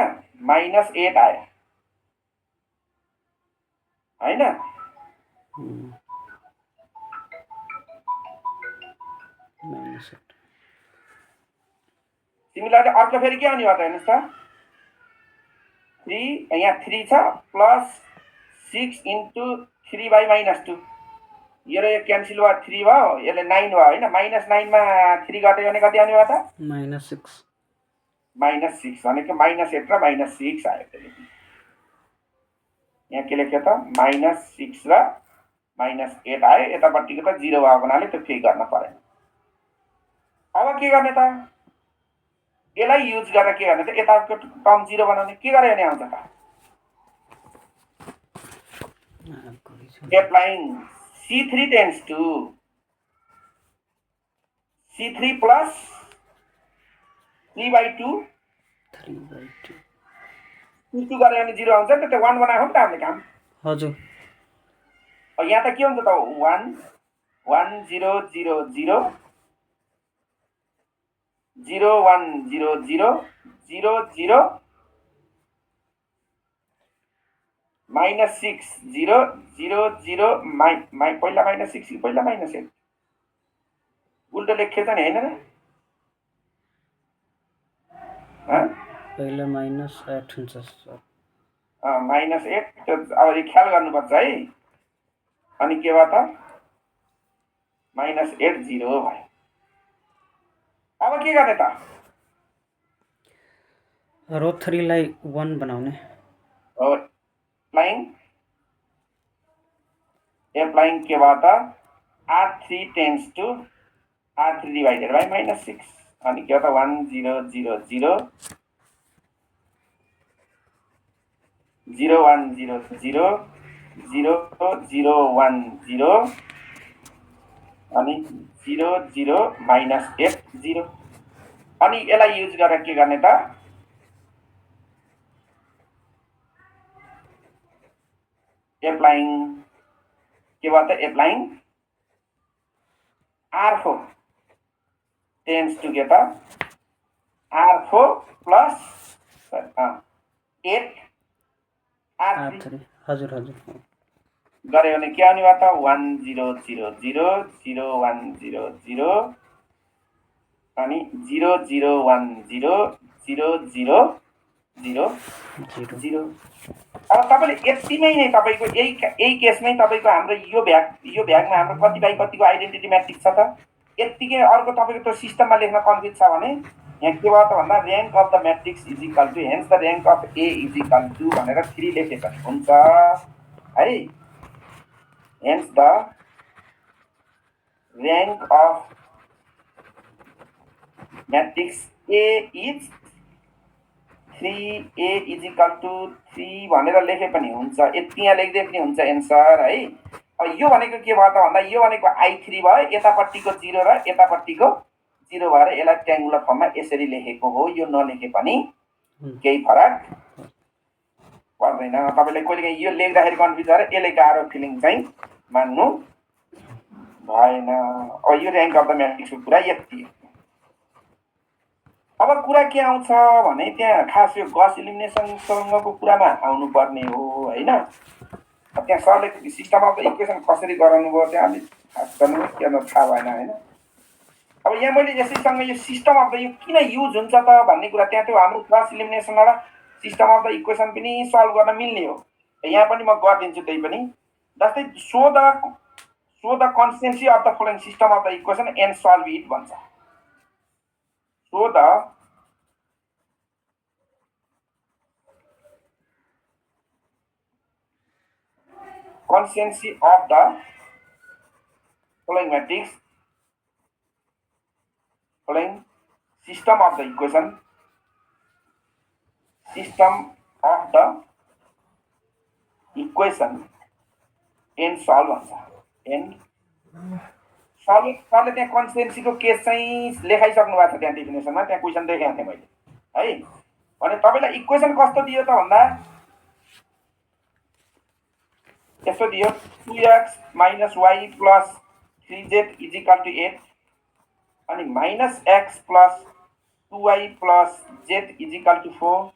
-8 आयो हैन -8 सिमिलरली अर्को फेरि के आउने भयो त हेर्नुहोस् त 3 यहाँ 3 छ प्लस 6 इन्टु 3 बाई -2 यो र यो क्यान्सल भयो 3 भयो यसले 9 भयो होइन -9 मा 3 घट्यो भने कति आउने भयो त -6 -6 भनेको -8 र -6 आयो त्यसले यहाँ के लेख्यो त -6 र -8 आयो यतापट्टिको त 0 भएको हुनाले त्यो केही गर्न परेन अब के गर्ने त यसलाई युज गरेर के गर्ने त यताको टर्म 0 बनाउने के गरे भने आउँछ त applying C3 tends to C3 plus 3/2 3/2 C2 गरे भने 0 आउँछ नि त त्यो 1 बनाएको नि त हामीले काम हजुर यहाँ त के हुन्छ त 1 1 0 0 0 0 1 0 0 0 0 -6 0 0 0 पहिला -6 कि पहिला -8 उल्टो लेखेछ नि हैन र पहिला -8 हुन्छ सर -8 त्यो अब यो ख्याल गर्नुपर्छ है अनि के भयो त -8 0 भयो अब के गर्ने त रो 3 लाई 1 बनाउने applying के भयो त R3 tends to R3 divided by -6 अनि के हो त 1 0 0 0 0 1 0 0 0 0 1 0 अनि 0 0 -8 0 अनि यसलाई युज गरेर के गर्ने त applying के भयो त applying R4 tends to के त R4 plus 8 R3 हजुर हजुर गरे भने के आउने भयो त 1 0 0 0 0 1 0 0 अनि 0 0 1 0 0 0 0 0 अब तपाईले यतिमै नै तपाईको यही केसमै तपाईको हाम्रो यो भ्यागमा हाम्रो कति बाइ कतिको आइडेन्टिटी म्याट्रिक्स छ त यतिकै अर्को तपाईको त्यो सिस्टममा लेख्न कन्फ्युज छ भने यहाँ के भयो त भन्दा rank of the matrix is equal to hence the rank of A is equal to भनेर 3 लेखे पनि हुन्छ है hence the rank of matrix A is 3 a is equal to 3 भनेर लेखे पनि हुन्छ यति यहाँ लेख्दै पनि हुन्छ एन्सर है अब यो भनेको के भयो त भन्दा यो भनेको I3 भयो यतापट्टिको 0 र यतापट्टिको 0 भएर यसलाई ट्रायंगुलर फर्ममा यसरी लेखेको हो यो नलेखे पनि केही फरक पर्दैन तपाईले कहिलेकाहीँ यो लेख्दाखेरि कन्फ्युज भएर यसले गाह्रो फिलिङ चाहिँ मान्नु भएन अब यो र्याङ्क अफ द म्याट्रिक्सको कुरा यति अब कुरा के आउँछ भने त्यहाँ खास यो गस इलिमिनेसनसँगको कुरामा आउनु पर्ने हो हैन त्यहाँ सरले सिस्टम अफ द इक्वेसन कसरी गराउनु भयो त्यहाँ अलि खास गर्नु के थाहा भएन हैन अब यहाँ मैले यसैसँग यो सिस्टम अफ द यो किन युज हुन्छ त भन्ने कुरा त्यहाँ त्यो हाम्रो गस इलिमिनेसनबाट सिस्टम अफ द इक्वेसन पनि सल्भ गर्न मिल्ने हो यहाँ पनि म गरिदिन्छु त्यही पनि जस्तै so the constancy of the following system of the equation and solve it भन्छ so the constancy of the following matrix following system of the equation and solve and solve सरले त्यहाँ कन्स्टेन्सी को केस चाहिँ लेखाइसक्नु भएको छ त्यहाँ डेफिनेसनमा त्यहाँ क्वेशन देखाएको थिएँ मैले है भने तपाईलाई इक्वेसन कस्तो दियो त भन्दा यसो दियो 2x minus y plus 3z is equal to 8 अनि minus x plus 2y plus z is equal to 4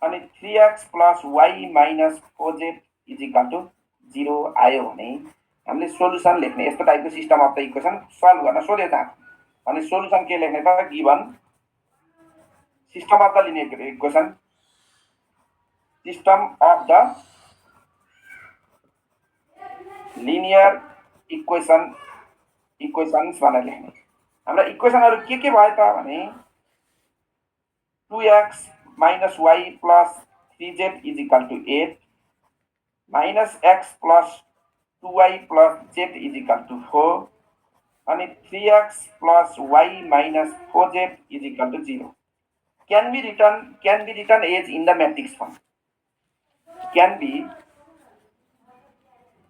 अनि 3x plus y minus 4z is equal to 0 आयो भने हामीले सोलुसन लेख्ने यस्तो टाइपको system of the equation solve गर्न सोधेको छ अनि सोलुसन के लेख्ने त given system of the linear equation system of the linear equations भनेर लेख्ने। हाम्रा इक्वेसनहरू के भयो त भने 2x minus y plus 3z is equal to 8 minus x plus 2y plus z is equal to 4 and 3x plus y minus 4z is equal to 0 can be written as in the matrix form. Can be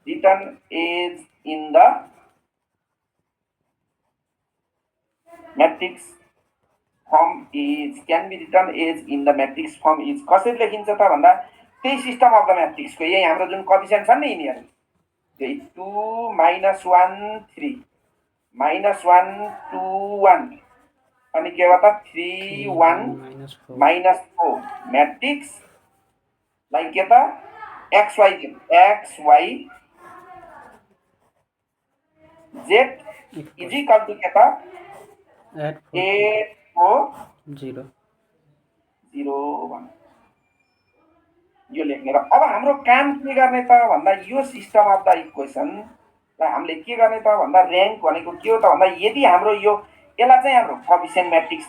written as in the matrix form is कसरी लेखिन्छ त भन्दा त्यही system of the matrix को यही हाम्रो जुन coefficient छ नि यिनीहरु त्यही 2 -1 3 -1 2 1 अनि के भयो त 3 1 -4 म्याट्रिक्स लाइक के त x y z is equal to के त 8 4 0 0 1 यो लेख्ने। र अब हाम्रो काम के गर्ने त भन्दा यो सिस्टम अफ द इक्वेसन लाई हामीले के गर्ने त भन्दा र्याङ्क भनेको के हो त भन्दा यदि हाम्रो यो यसलाई चाहिँ हाम्रो कोएफिसिएन्ट म्याट्रिक्स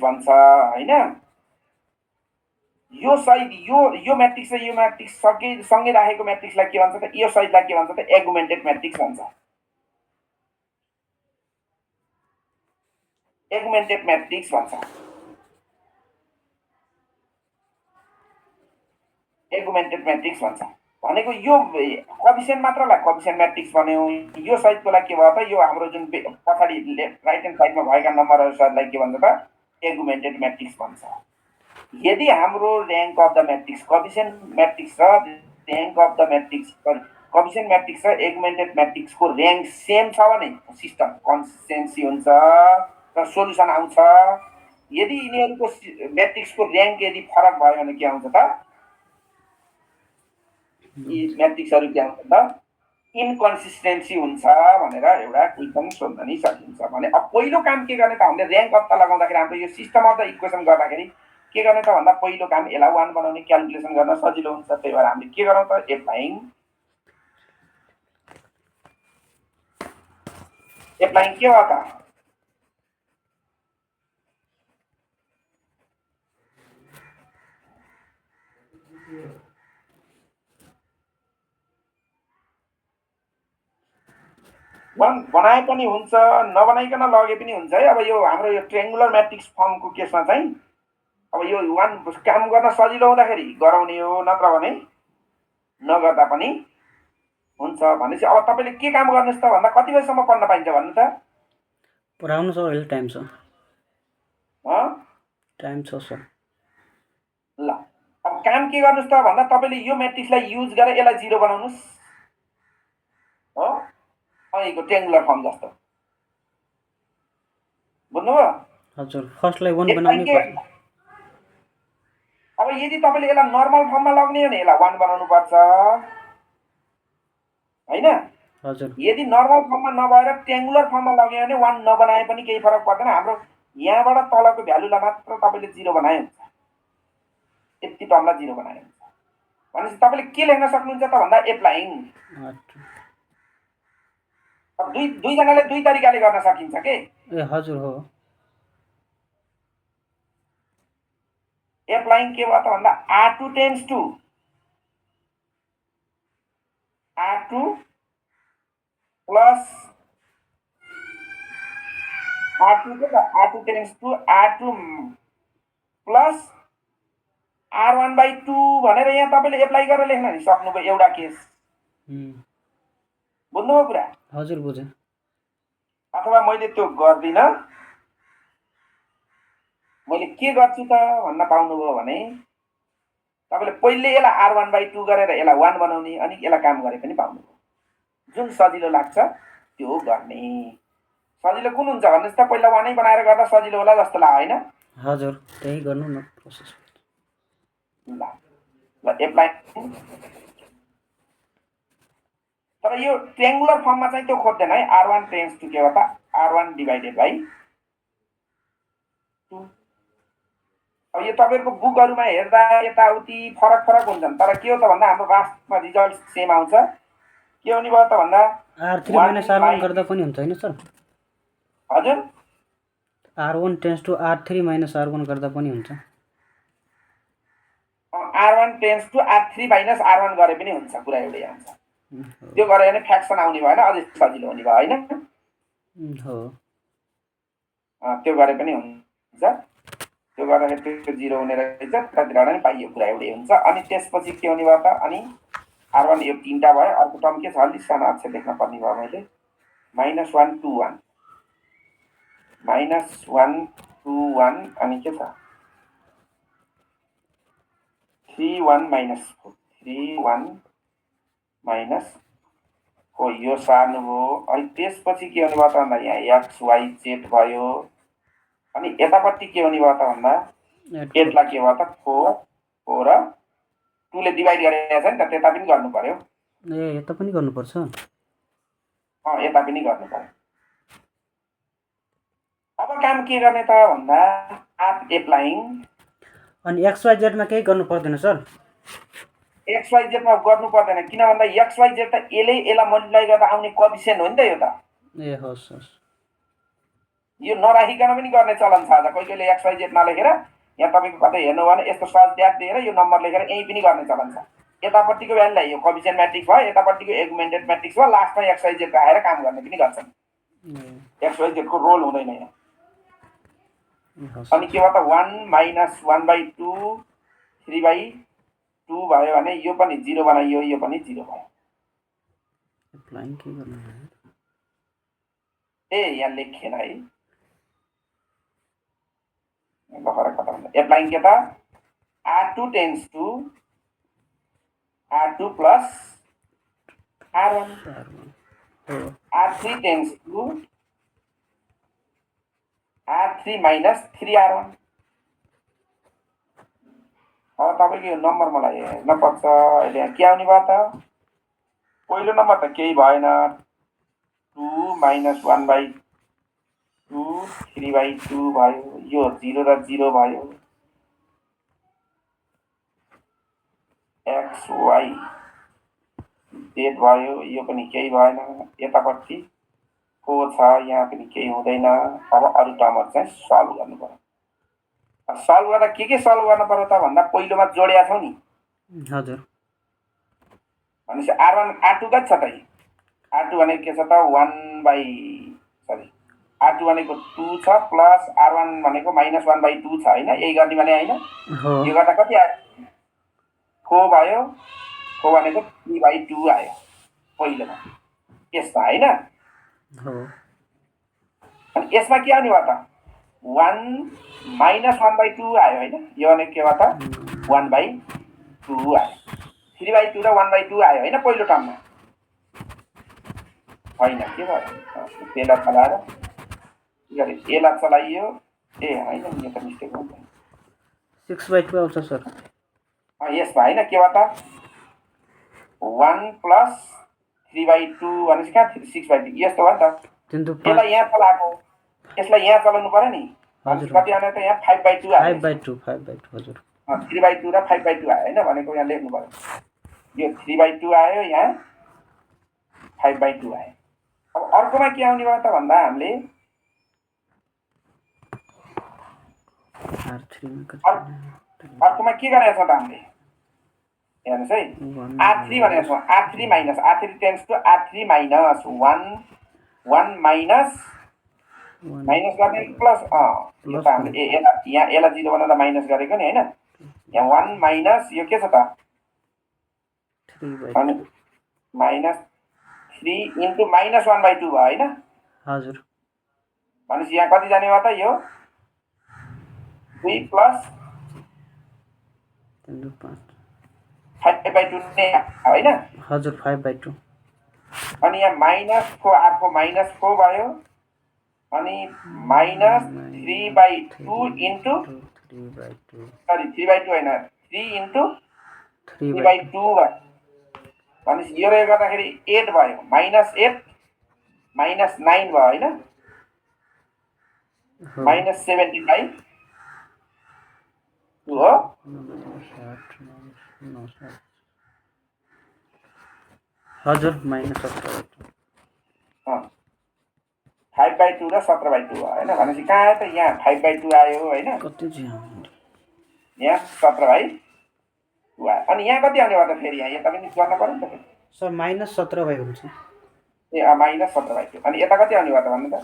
भन्छ हैन। यो सहित यो म्याट्रिक्स र यो म्याट्रिक्स सँगै राखेको म्याट्रिक्सलाई के भन्छ त यो सहितलाई के भन्छ त एगुमेन्टेड म्याट्रिक्स भन्छ। एगुमेन्टेड म्याट्रिक्स भन्छ। एगुमेन्टेड म्याट्रिक्स भन्छ भनेको यो कोएफिसिएन्ट मात्रलाई कोएफिसिएन्ट म्याट्रिक्स भन्यो। यो सहितकोलाई के भयो त यो हाम्रो जुन पछाडी राइट ह्यान्ड साइडमा भएका नम्बरहरु सहितलाई के भन्छ त एगुमेन्टेड म्याट्रिक्स भन्छ। यदि हाम्रो rank of the matrix coefficient matrix र rank of the matrix coefficient matrix र एगुमेन्टेड म्याट्रिक्सको र्याङ्क सेम छ भने सिस्टम कन्सिस्टेन्सी हुन्छ र सोलुसन आउँछ। यदि यिनीहरुको म्याट्रिक्सको र्याङ्क यदि फरक भयो भने के आउँछ त यी म्याट्रिक्सहरु के आउँछ त इनकन्सिस्टेन्सी हुन्छ भनेर एउटा क्वेशन सोध्न नि सकिन्छ। भने अब पहिलो काम के गर्ने त हामीले र्याङ्क पत्ता लगाउँदाखेरि हाम्रो यो सिस्टम अफ द इक्वेसन गर्दाखेरि के गर्ने त भन्दा पहिलो काम यसलाई 1 बनाउने क्याल्कुलेसन गर्न सजिलो हुन्छ। त्यही भएर हामीले के गरौँ त एप्लाइङ के हो त 1 बनाए पनि हुन्छ नबनाइकन लगे पनि हुन्छ है। अब यो हाम्रो यो ट्रायंगुलर म्याट्रिक्स फर्मको केसमा चाहिँ अब यो 1 काम गर्न सजिलो हुँदाखेरि गराउने हो नत्र भने नगर्दा पनि हुन्छ। भनेपछि अब तपाईले के काम गर्नुस् त भन्दा कति बजेसम्म पढ्न पाइन्छ भन्नु त पढाउनु सर अहिले टाइम छ टाइम छ सर। ल अब काम के गर्नुस् त भन्दा तपाईले यो म्याट्रिक्सलाई युज गरेर यसलाई 0 बनाउनुस् हो अहिलेको ट्रायंगुलर फर्म जस्तो बुझ्नुभयो हजुर। फर्स्टलाई 1 बनाउनु पर्छ। अब यदि तपाईले यसलाई नर्मल फर्ममा लग्ने हो भने यसलाई 1 बनाउनु पर्छ हैन। हजुर यदि नर्मल फर्ममा नभएर ट्रायंगुलर फर्ममा लग्यो भने 1 नबनाए पनि केही फरक पर्दैन। हाम्रो यहाँबाट तलको भ्यालुलाई मात्र तपाईले 0 बनाए हुन्छ। यति टर्मलाई 0 बनाए हुन्छ। भनेपछि तपाईले के लेख्न सक्नुहुन्छ त भन्दा एप्लाइङ अब दुई जनाले दुई तरिकाले गर्न सकिन्छ के ए हजुर हो। एप्लाइङ के भयो त भन्दा R2 tends to R2 plus R2 के त R2 tends to R2 plus R1/2 भनेर यहाँ तपाईले एप्लाई गरेर लेख्न नि सक्नुभयो एउटा केस। बुझ्नुभयो कुरा हजुर बुझे। अथवा मैले त्यो गर्दिन मैले के गर्छु त भन्न पाउनुभयो भने तपाईले पहिले यसलाई R1/2 गरेर यसलाई 1 बनाउने अनि यसलाई काम गरे पनि पाउनुभयो। जुन सजिलो लाग्छ त्यो गर्ने। सजिलो कुन हुन्छ भन्नुस् त पहिला 1 नै बनाएर गर्दा सजिलो होला जस्तो लाग्यो हैन। हजुर त्यही गर्नु न प्रोसेस। ल एप्लाई तर यो ट्रायंगुलर फर्ममा चाहिँ त्यो खोज्दैन है r1 टेन्स टु के हो त r1 डिवाइडेड बाइ 2। अब यो तपाईहरुको बुकहरुमा हेर्दा यताउति फरक फरक हुन्छन् तर के हो त भन्दा हाम्रो वास्तवमा रिजल्ट सेम आउँछ। के हुने भयो त भन्दा r3 - r1 गर्दा पनि हुन्छ हैन सर? हजुर r1 tense to r3 - r1 गर्दा पनि हुन्छ। r1 tense to r3 minus r1 गरे पनि हुन्छ, कुरा एउटै आउँछ। त्यो गरे भने फ्र्याक्सन आउने भएन, अझै सजिलो हुने भयो हैन? हो। त्यो गरे पनि हुन्छ। त्यो गर्दाखेरि त्यो 0 हुने रहेछ, त्यतातिर पनि पाइयो, कुरा एउटै हुन्छ। अनि त्यसपछि के हुने भयो त अनि r1 यो तीनटा भयो। अर्को टर्म के छ अलि सानो अक्षर लेख्न पर्ने भयो मैले -1 2 1 -1 2 1 अनि के छ 3 1 -4 3 1 हो यो सार्नु हो। अनि त्यसपछि के हुने भयो त भन्दा यहाँ x y z भयो। अनि यतापट्टि के हुने भयो त भन्दा 8 ला के भयो त 4 4 र 2 ले डिवाइड गरेको छ नि त, त्यता पनि गर्नु पर्यो। ए यता पनि गर्नुपर्छ। यता पनि गर्नु पर्यो। अब काम के गर्ने त भन्दा आर्ट एप्लाइङ। अनि x y z मा केही गर्नु पर्दैन सर? एक्स वाइ जेड मा गर्नु पर्दैन, किन भन्दा एक्स वाइ जेड त एलाई मल्टिप्लाई गर्दा आउने कोएफिसिएन्ट हो नि त यो त। ए हस् हस्। यो नराखिकन पनि गर्ने चलन छ। आज कोही कोहीले एक्स वाइ जेड नलेखेर यहाँ तपाईको कतै हेर्नु भने यस्तो सर्च ट्याग दिएर यो नम्बर लेखेर यही पनि गर्ने चलन छ। यतापट्टिको भ्यालुलाई यो कोएफिसिएन्ट म्याट्रिक्स भयो, यतापट्टिको एगुमेन्टेड म्याट्रिक्स भयो, लास्टमा एक्स वाइ जेड राखेर काम गर्ने पनि गर्छन्। एक्स वाइ जेड को रोल हुँदैन यहाँ। अनि के भयो त 1 - 1/2 3/2 भयो भने यो पनि 0 बनाइयो, यो पनि 0 भयो। एप्लाइङ के गर्नु हो? यहाँ लेखेन है। फरक कता हुन्छ? एप्लाइङ के त r2 tends to r2 plus r1 r3 tends to r3 minus 3r1। अब तपाईको यो नम्बर मलाई हेर्न पर्छ। अहिले के आउने भयो त पहिलो नम्बर त केही भएन, 2 - 1/2 3/2 भयो। यो 0 र 0 भयो। x y z भयो, यो पनि केही भएन। यतापट्टि 4 छ, यहाँ पनि केही हुँदैन। अब अरु टर्महरु चाहिँ सल्भ गर्नु पर्यो। सल्भ गर्दा के सल्भ गर्न पर्यो त भन्दा पहिलोमा जोड्या छौ नि। हजुर। भनेपछि r1 r2 कति छ त? r2 भनेको के छ त 1/r2 भनेको 2 छ प्लस r1 भनेको -1/2 छ हैन? यही गर्ने भने हैन? यो गर्दा कति आयो? 4 भयो। 4 भनेको 3/2 आयो पहिलोमा। यस्ता हैन? हो। अनि यसमा के आउने भयो त 1 - 1/2 आयो हैन? यो भनेको के भयो त 1/2 आयो। 3/2 र 1/2 आयो हैन पहिलो टर्ममा? हैन, के भयो? त्यसलाई चलाएर यसलाई चलाइयो। हैन, यो त मिस्टेक हो नि। 6/2 आउँछ सर। यसमा हैन के भयो त 1 प्लस 3/2 भनेपछि कहाँ 6/2 यस्तो भयो नि त। यसलाई यहाँ चलाएको, यसलाई यहाँ चलाउनु पर्यो नि। कति आउने त यहाँ 5/2 आयो। 5/2 हजुर। 3/2 र 5/2 आयो हैन? भनेको यहाँ लेख्नु पर्यो। यो 3/2 आयो, यहाँ 5/2 आयो। अब अर्कोमा के आउने भयो त भन्दा हामीले अर्कोमा के गरेका छौँ त हामीले हेर्नुस् है। r3 भनेको छौँ। r3 minus r3 tends to r3 minus 1 minus गर्ने प्लस यता हामीले यहाँ यसलाई 0 बनाउँदा माइनस गरेको नि हैन? यहाँ 1 माइनस यो के छ त अनि -3 इन्टु -1/2 भयो हैन? हजुर। भनेपछि यहाँ कति जाने भयो त यो 2 प्लस 5/2 नै हैन? हजुर 5/2। अनि यहाँ -4 r4 -4 भयो। अनि -3/2 इन्टु 3/2 हैन 3 इन्टु 3/2 भयो। भनेपछि यो रह्यो गर्दाखेरि 8 भयो -8 -9 भयो होइन हो -17/2 हो हजुर -17/2 5/2 र 17/2 भयो होइन भनेपछि कहाँ आयो त यहाँ 5/2 आयो होइन कति चाहिँ यहाँ 17/2 आयो अनि यहाँ कति आउने भयो त फेरि यहाँ यता पनि गर्न पर्यो नि त फेरि सर -17/2 हुन्छ ए -17/2 अनि यता कति आउने भयो त भन्नु त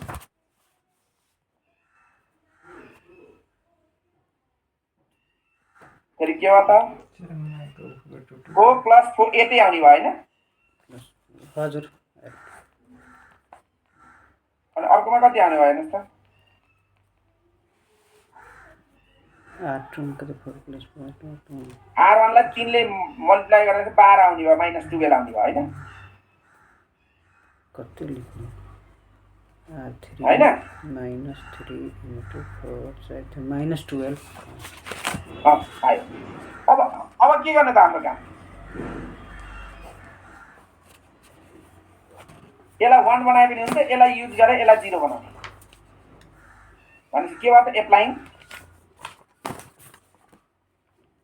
फेरि के भयो त 4 + 4 8 आउने भयो होइन हजुर अनि अर्कोमा कति आउने भयो हेर्नुहोस् त 8 कति 4 + 4 R1 लाई 3 ले मल्टिप्लाई गरेर 12 आउने भयो -12 आउने भयो होइन कति लेख्नु R3 होइन -3 * 4 -12 आयो अब के गर्ने त हाम्रो काम यसलाई 1 बनाए पनि हुन्छ यसलाई युज गरेर यसलाई 0 बनाउने भनेपछि के भयो त एप्लाइङ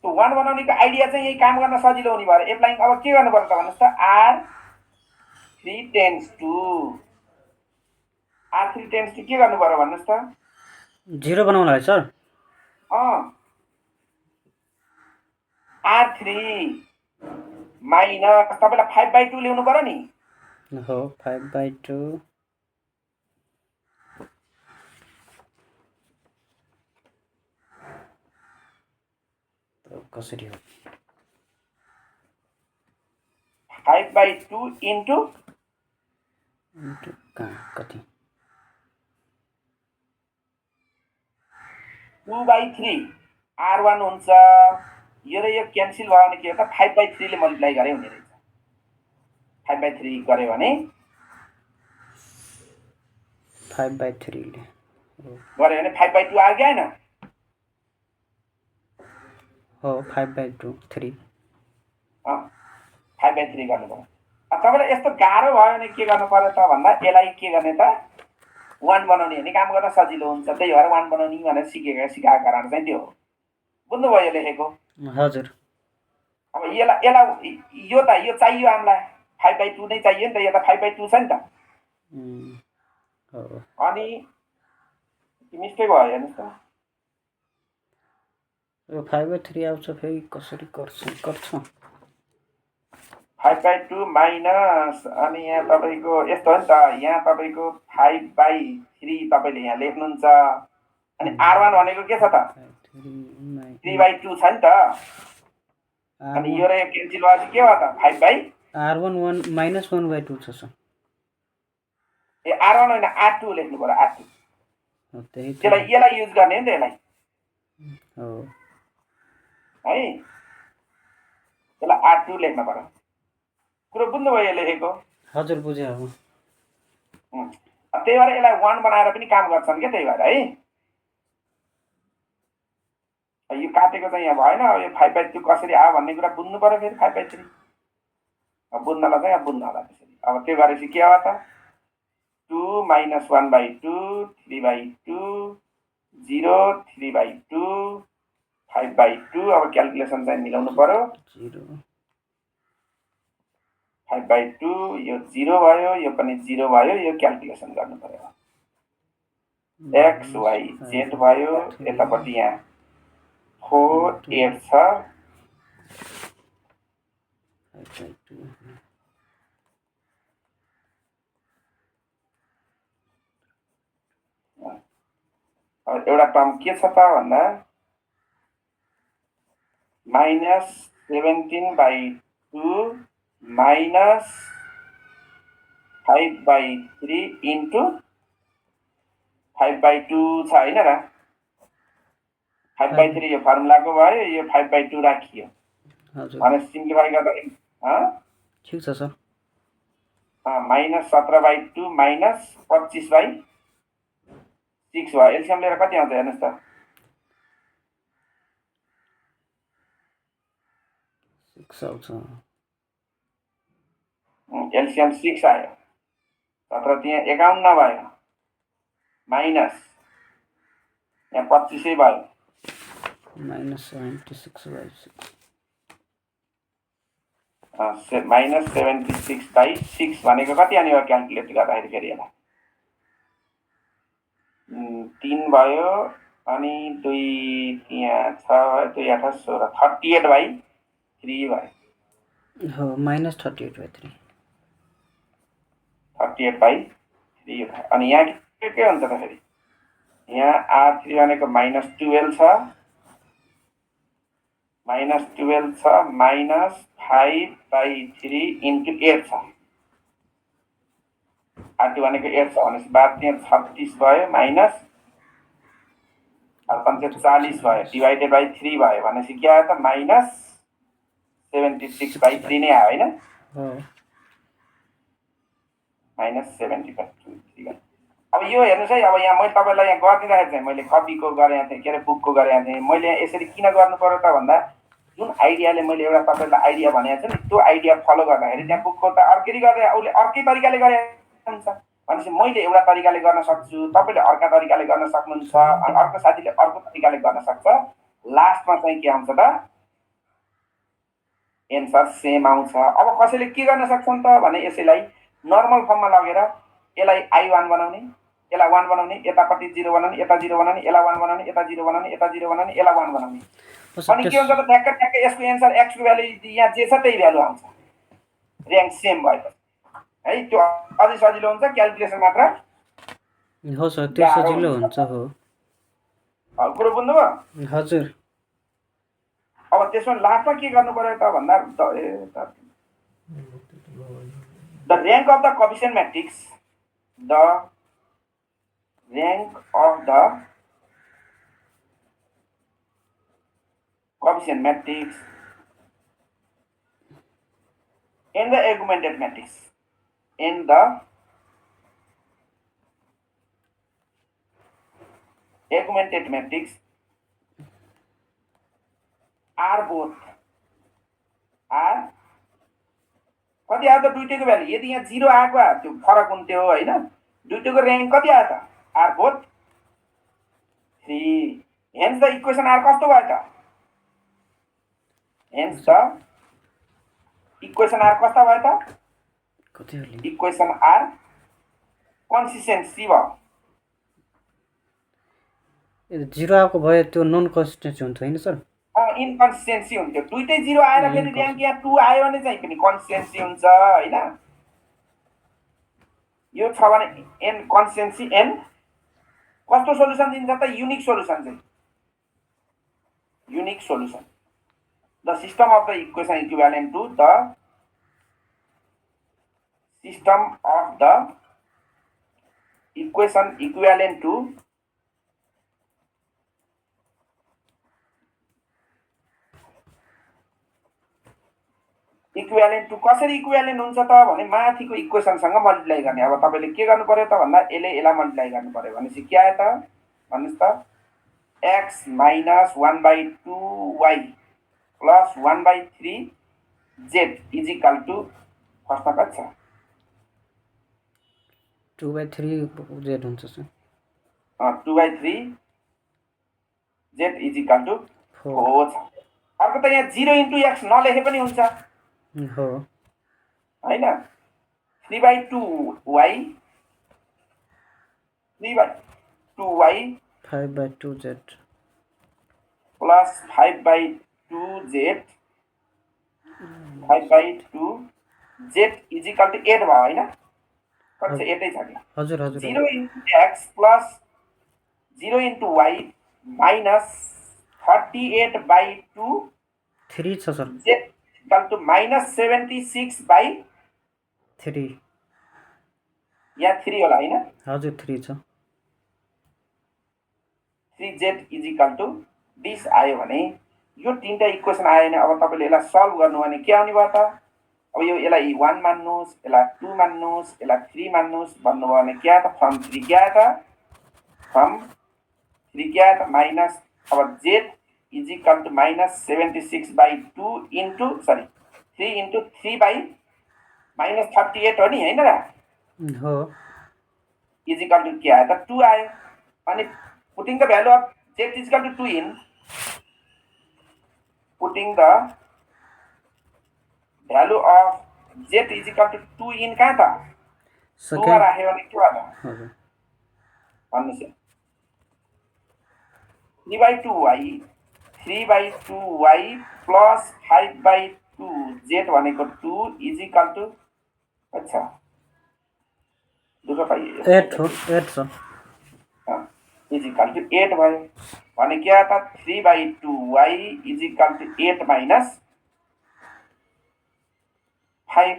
1 बनाउनेको आइडिया चाहिँ यही काम गर्न सजिलो हुने भएर एप्लाइङ अब के गर्नु पर्छ त भन्नुहोस् त R3 टेन्स टु के गर्नु पर्यो भन्नुहोस् त 0 बनाउनलाई सर R3 माइनस तपाईँलाई 5/2 ल्याउनु पर्यो नि हो 5/2 कसरी हो 5/2 इन्टु कहाँ कति 2/3 R1 हुन्छ यो र यो क्यान्सल भयो भने के हो त 5/3 ले मल्टिप्लाई गरे हुने रहेछ 5/3 गरे भने 5/3 ले गरे भने 5/2 आयो कि हैन हो 5/2 3 5/3 गर्नु पर्यो तपाईलाई यस्तो गाह्रो भयो भने के गर्नु पर्यो त भन्दा यसलाई के गर्ने त 1 बनाउने भने काम गर्न सजिलो हुन्छ त्यही भएर 1 बनाउने भनेर सिकाएको कारण चाहिँ त्यो हो बुझ्नुभयो यो लेखेको हजुर अब यसलाई यो त यो चाहियो हामीलाई 5/2 नै चाहियो नि त यो त 5/2 छ नि त अनि मिस्टेक भयो हेर्नुहोस् त यो 5/3 आउँछ फेरि कसरी गर्छ 5/2 माइनस अनि यहाँ तपाईको यस्तो हो नि त यहाँ तपाईको 5/3 तपाईले यहाँ लेख्नुहुन्छ अनि R1 भनेको के छ त 3/2 छ नि त अनि यो र यो क्यान्सल भएपछि के भयो त 5/, R1 -1/2 छ सर ए R1 हैन R2 लेख्नु पर्यो R2 हो त्यही त यसलाई युज गर्ने नि त यसलाई हो है यसलाई R2 लेख्नु पर्यो कुरो बुझ्नुभयो यो लेखेको हजुर बुझे हो त्यही भएर यसलाई 1 बनाएर पनि काम गर्छन् के त्यही भएर है यो काटेको चाहिँ यहाँ भएन अब यो 5/2 कसरी आयो भन्ने कुरा बुझ्नु पर्यो फेरि 5/3 अब बुझ्नलाई चाहिँ अब बुझ्नु होला त्यसरी अब त्यो गरेपछि के हो त 2 - 1/2 3/2 0 3/2 5/2 अब क्याल्कुलेसन चाहिँ मिलाउनु पर्यो 0 5/2 यो 0 भयो यो पनि 0 भयो यो क्याल्कुलेसन गर्नु पर्यो x y z भयो यतापट्टि यहाँ 4 8 छ 5/2 अब एउटा टर्म के छ त भन्दा -17/2 minus 5/3 into 5/2 छ हैन र 5/3 यो फर्मुलाको भयो यो 5/2 राखियो हजुर अनि सिम्प्लिफाई गर्दा ठीक छ सर -17/2 minus 25/6 भयो एलसीएम लिएर कति आउँछ हेर्नुस् त 6 आउँछ एलसिएम 6 आयो 17 त्यहाँ 51 भयो माइनस यहाँ 25 भयो माइनस 76/6 -76/6 भनेको कति आने भयो क्याल्कुलेट गर्दाखेरि फेरि यसलाई 3 भयो अनि 2 यहाँ 6 भयो 2 8 16 38/3 भयो हो -38/3 38/3 भयो अनि यहाँ के हुन्छ त फेरि यहाँ R3 भनेको -12 छ -12 छ -5/3 इन्टु 8 छ R2 भनेको 8 छ भनेपछि बाद त्यहाँ 36 भयो माइनस 40 भयो डिवाइडेड बाई 3 भयो भनेपछि के आयो त -76/3 नै आयो होइन -70/3 अब यो हेर्नुहोस् है अब यहाँ मैले तपाईँलाई यहाँ गरिदिँदाखेरि चाहिँ मैले कपीको गरेको थिएँ के अरे बुकको गरेको थिएँ मैले यसरी किन गर्नु पर्यो त भन्दा जुन आइडियाले मैले एउटा तपाईँलाई आइडिया भनेको छु नि त्यो आइडिया फलो गर्दाखेरि त्यहाँ बुकको त अर्कै गर्दै उसले अर्कै तरिकाले गरे हुन्छ भनेपछि मैले एउटा तरिकाले गर्न सक्छु तपाईँले अर्का तरिकाले गर्न सक्नुहुन्छ अनि अर्को साथीले अर्को तरिकाले गर्न सक्छ लास्टमा चाहिँ के आउँछ त एन्सर सेम आउँछ अब कसैले के गर्न सक्छन् त भने यसैलाई नर्मल फर्ममा लगेर यसलाई I1 बनाउने यसलाई 1 बनाउने यतापट्टि 0 बनाउने यता 0 बनाउने यसलाई 1 बनाउने यता 0 बनाउने यता 0 बनाउने यसलाई 1 बनाउने अनि के हुन्छ त ठ्याक्क ठ्याक्क यसको एन्सर x को भ्यालु यहाँ जे छ त्यही भ्यालु आउँछ र्याङ्क सेम भएपछि है त्यो अझै सजिलो हुन्छ क्याल्कुलेसन मात्र हो सर त्यो सजिलो हुन्छ हो कुरो बुझ्नुभयो हजुर अब त्यसमा लास्टमा के गर्नु पर्यो त भन्दा the rank of the coefficient matrix the rank of the coefficient matrix in the augmented matrix in the augmented matrix are both are कति आयो त दुईटैको भ्यालु यदि यहाँ 0 आएको भए त्यो फरक हुन्थ्यो हैन दुईटैको र्याङ्क कति आयो त are both 3 hence the equation are कस्तो भयो त हेन्स द इक्वेसन आर कस्तो भयो त कति हो इक्वेसन आर कन्सिस्टेन्सी भयो 0 आएको भए त्यो नन कन्सिस्टेन्सी हुन्छ हैन सर इनकन्सिस्टेन्सी हुन्थ्यो दुईटै 0 आएर फेरि र्याङ्क यहाँ 2 आयो भने चाहिँ पनि कन्सिस्टेन्सी हुन्छ हैन यो छ भने एन कन्सिस्टेन्सी एन कस्तो सोलुसन दिन्छ त युनिक सोलुसन चाहिँ unique solution the system of the equation equivalent to the system of the equation equivalent to equivalent to कसरी इक्विभ्यालेन्ट हुन्छ त भने माथिको इक्वेसनसँग मल्टिप्लाई गर्ने अब तपाईले के गर्नु पर्यो त भन्दा यसलाई मल्टिप्लाई गर्नु पर्यो भनेपछि के आयो त भन्नुस् त x - 1/2y + 1/3z = फर्स्टमा कति छ 2/3z हुन्छ सर 2/3z = 4 छ अर्को त यहाँ 0 * x नलेखे पनि हुन्छ हो हैन 3/2y 3/2y 5/2z plus 5/2z 5/2z = 8 भयो हैन कति छ 8 छ नि हजुर हजुर 0 * x plus 0 * y minus 38/2 3 छ सर z = -76/3 यहाँ 3 होला हैन हजुर 3 छ 3z = 20 आयो भने यो तीनटा इक्वेसन आयो भने अब तपाईले यसलाई सल्भ गर्नु भने के आउने भयो त अब यो यसलाई 1 मान्नुस् यसलाई 2 मान्नुस् यसलाई 3 मान्नुस् भन्नुभयो भने के आयो त फ्रम 3 के आयो त फ्रम 3 के आयो त माइनस अब z = -76/2 into 3 × 3/2 -38 हो नि हैन र हो इजिकल टु के आयो त 2 आयो अनि putting the value of z is equal to 2 in putting the value of z is equal to 2 in कहाँ त 2 मा सेकेन्ड राख्यो भने के भयो त हजुर भन्नुस् 3/2y 3/2y प्लस 5/2 z भनेको 2 इजिकल टु अच्छा दुःख पाइयो 8 हो 8 छ इजिकल टु 8 भयो भने के आयो त 3/2y is equal to 8 minus 5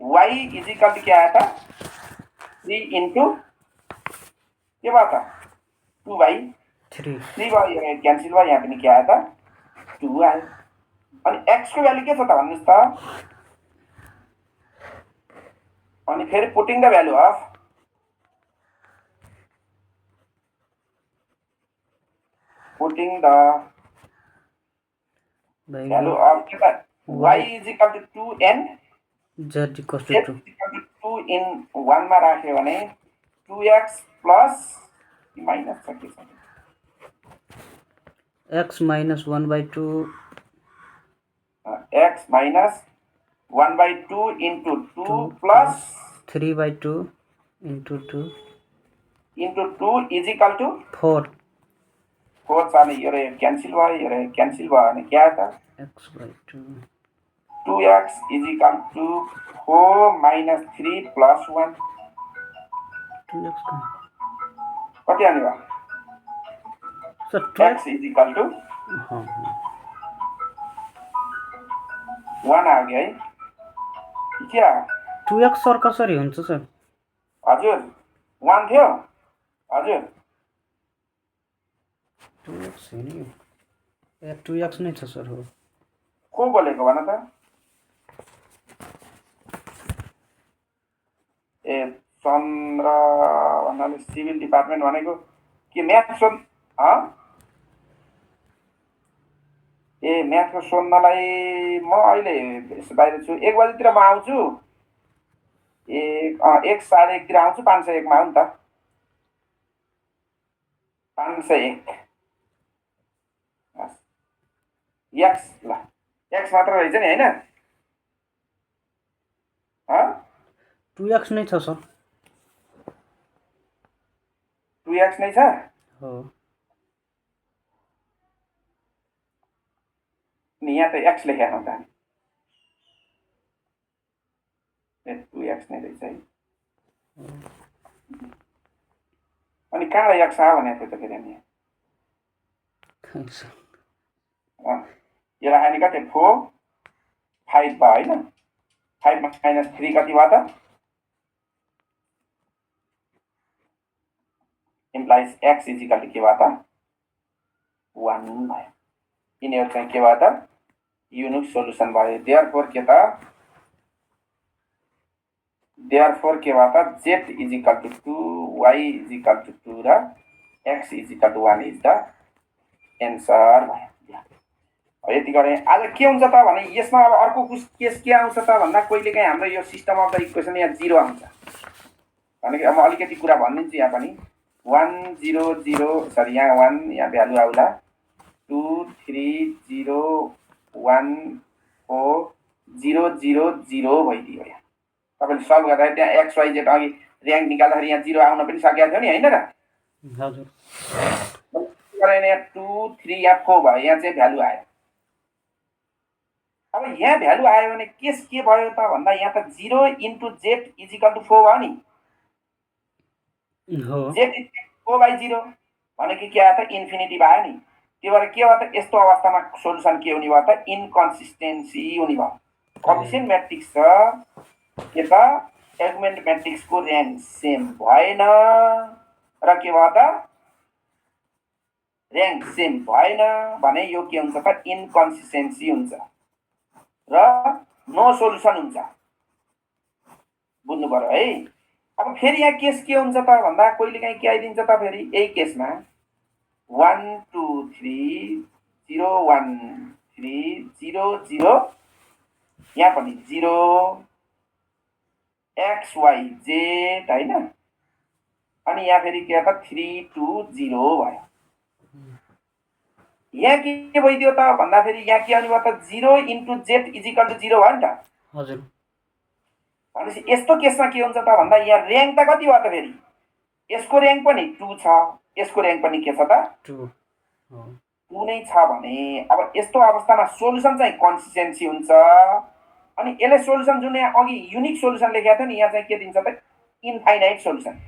y is equal to के आयो त 3 इन्टु के भयो त 2/3 3 भयो क्यान्सल भयो यहाँ पनि के आयो त 2 आयो अनि x को भ्यालु के छ त भन्नुस् त अनि फेरि putting the value of putting the value of y is equal to 2 and z equals z to 2 is equal to 2 in 1 मा राख्यो भने 2x plus minus छ के छ x minus 1/2 x minus 1/2 into 2 plus 3/2 into 2 into 2 is equal to 4 4 छ नि यो cancel भयो भने के आयो त x/2 2x is equal to 4 minus 3 plus 1 2x कति आउने भयो sir x is equal to 1 आयो है के आयो 2x सर कसरी हुन्छ सर हजुर 1 थियो हजुर 2x हैन यो ए 2x नै छ सर हो को बोलेको भन त ए चन्द्र भन्नाले सिभिल डिपार्टमेन्ट भनेको के म्याथ सोध ए म्याथको सोध्नलाई म अहिले बाहिर छु 1 बजेतिर म आउँछु 1:30 तिर आउँछु 501 मा हो नि त 501 x ल x मात्र रहेछ नि हैन 2x नै छ सर 2x नै छ हो नि यहाँ त x लेखेको छ त 2x नै रहेछ है अनि कहाँ x आयो भने त्यो त फेरि नि यो राख्ने कति 4 5 भयो हैन 5 minus 3 कति भयो त implies x is equal to के भयो त 1 भयो यिनीहरु चाहिँ के भयो त युनिक सोलुसन भयो देयरफोर के त देयरफोर के भयो त z is equal to 2 y is equal to 2 र x is equal to 1 is the answer भयो यति गरे आज के हुन्छ त भने यसमा अब अर्को केस के आउँछ त भन्दा कहिलेकाहीँ हाम्रो यो सिस्टम अफ द इक्वेसन यहाँ 0 आउँछ भनेको अब अलिकति कुरा भन्दिन्छु यहाँ पनि 1 0 0 सरी यहाँ 1 यहाँ भ्यालु आउला 2 3 0 1 4 0 0 0 भइदियो यहाँ तपाईले सल्भ गर्दा त्यहाँ x y z अघि र्याङ्क निकाल्दाखेरि यहाँ 0 आउन पनि सकेको थियो नि हैन र हजुर गरेन यहाँ 2 3 या 4 भयो यहाँ चाहिँ भ्यालु आयो अब यहाँ भ्यालु आयो भने केस के भयो त भन्दा यहाँ त 0 into z is equal to 4 भयो नि हो z is 4/0 भनेको के आयो त इन्फिनिटी भयो नि त्यो भएर के भयो त यस्तो अवस्थामा सोलुसन के हुने भयो त इन्कन्सिस्टेन्सी हुने भयो कोफिसिएन्ट म्याट्रिक्स छ के त एगुमेन्ट म्याट्रिक्सको र्याङ्क सेम भएन र के भयो त र्याङ्क सेम भएन भने यो के हुन्छ त इन्कन्सिस्टेन्सी हुन्छ र नो सोलुसन हुन्छ बुझ्नु पर्यो है अब फेरि यहाँ केस के हुन्छ त भन्दा कहिलेकाहीँ के आइदिन्छ त फेरि यही केसमा 1 2 3 0 1 3 0 0 यहाँ पनि 0 एक्स वाइ जेड होइन, अनि यहाँ फेरि के त 3 2 0 भयो। यहाँ के भइदियो त भन्दाखेरि यहाँ के आउने भयो त 0 इन्टु जेड इजिकल टु 0 भयो नि त। हजुर। भनेपछि यस्तो केसमा के हुन्छ त भन्दा यहाँ र्याङ्क त कति भयो त फेरि यसको र्याङ्क पनि 2 छ, यसको र्याङ्क पनि के छ त 2 नै छ भने अब यस्तो अवस्थामा सोलुसन चाहिँ कन्सिस्टेन्सी हुन्छ। अनि यसले सोलुसन जुन यहाँ अघि युनिक सोलुसन लेखेको थियो नि, यहाँ चाहिँ के दिन्छ त इन्फाइनाइट सोलुसन,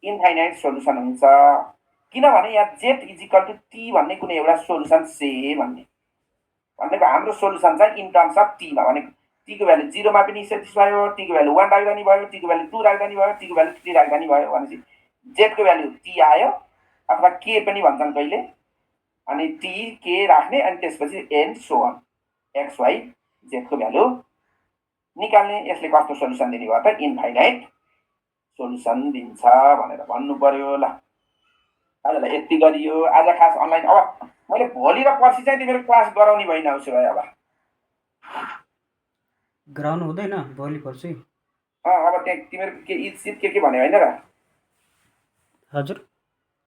इन्फाइनाइट सोलुसन हुन्छ। किनभने यहाँ जेड इजिकल टु टी भन्ने कुनै एउटा सोलुसन से भन्ने भनेको हाम्रो सोलुसन चाहिँ इन टर्म्स अफ टीमा भनेको टीको भ्यालु 0 मा पनि सेटिस्फाई भयो, टीको भ्यालु 1 राख्दा नि भयो, टीको भ्यालु 2 राख्दा नि भयो, टीको भ्यालु 3 राख्दा नि भयो। भनेपछि जेडको भ्यालु टी आयो अथवा के पनि भन्छन् कहिले, अनि टी के राख्ने, अनि त्यसपछि and so on X Y जेडको भ्यालु निकाल्ने। यसले कस्तो सोलुसन दिने भयो त इन्फाइनाइट सोलुसन दिन्छ भनेर भन्नु पर्यो। ल आजलाई यति गरियो आज खास अनलाइन। अब मैले भोलि र पर्सि चाहिँ तिमीहरू क्लास गराउने भइन उसो भए अब गराउनु हुँदैन भोलि पर्सि। अब त्यहाँ तिमीहरू के ईद सिद के भन्यो होइन र? हजुर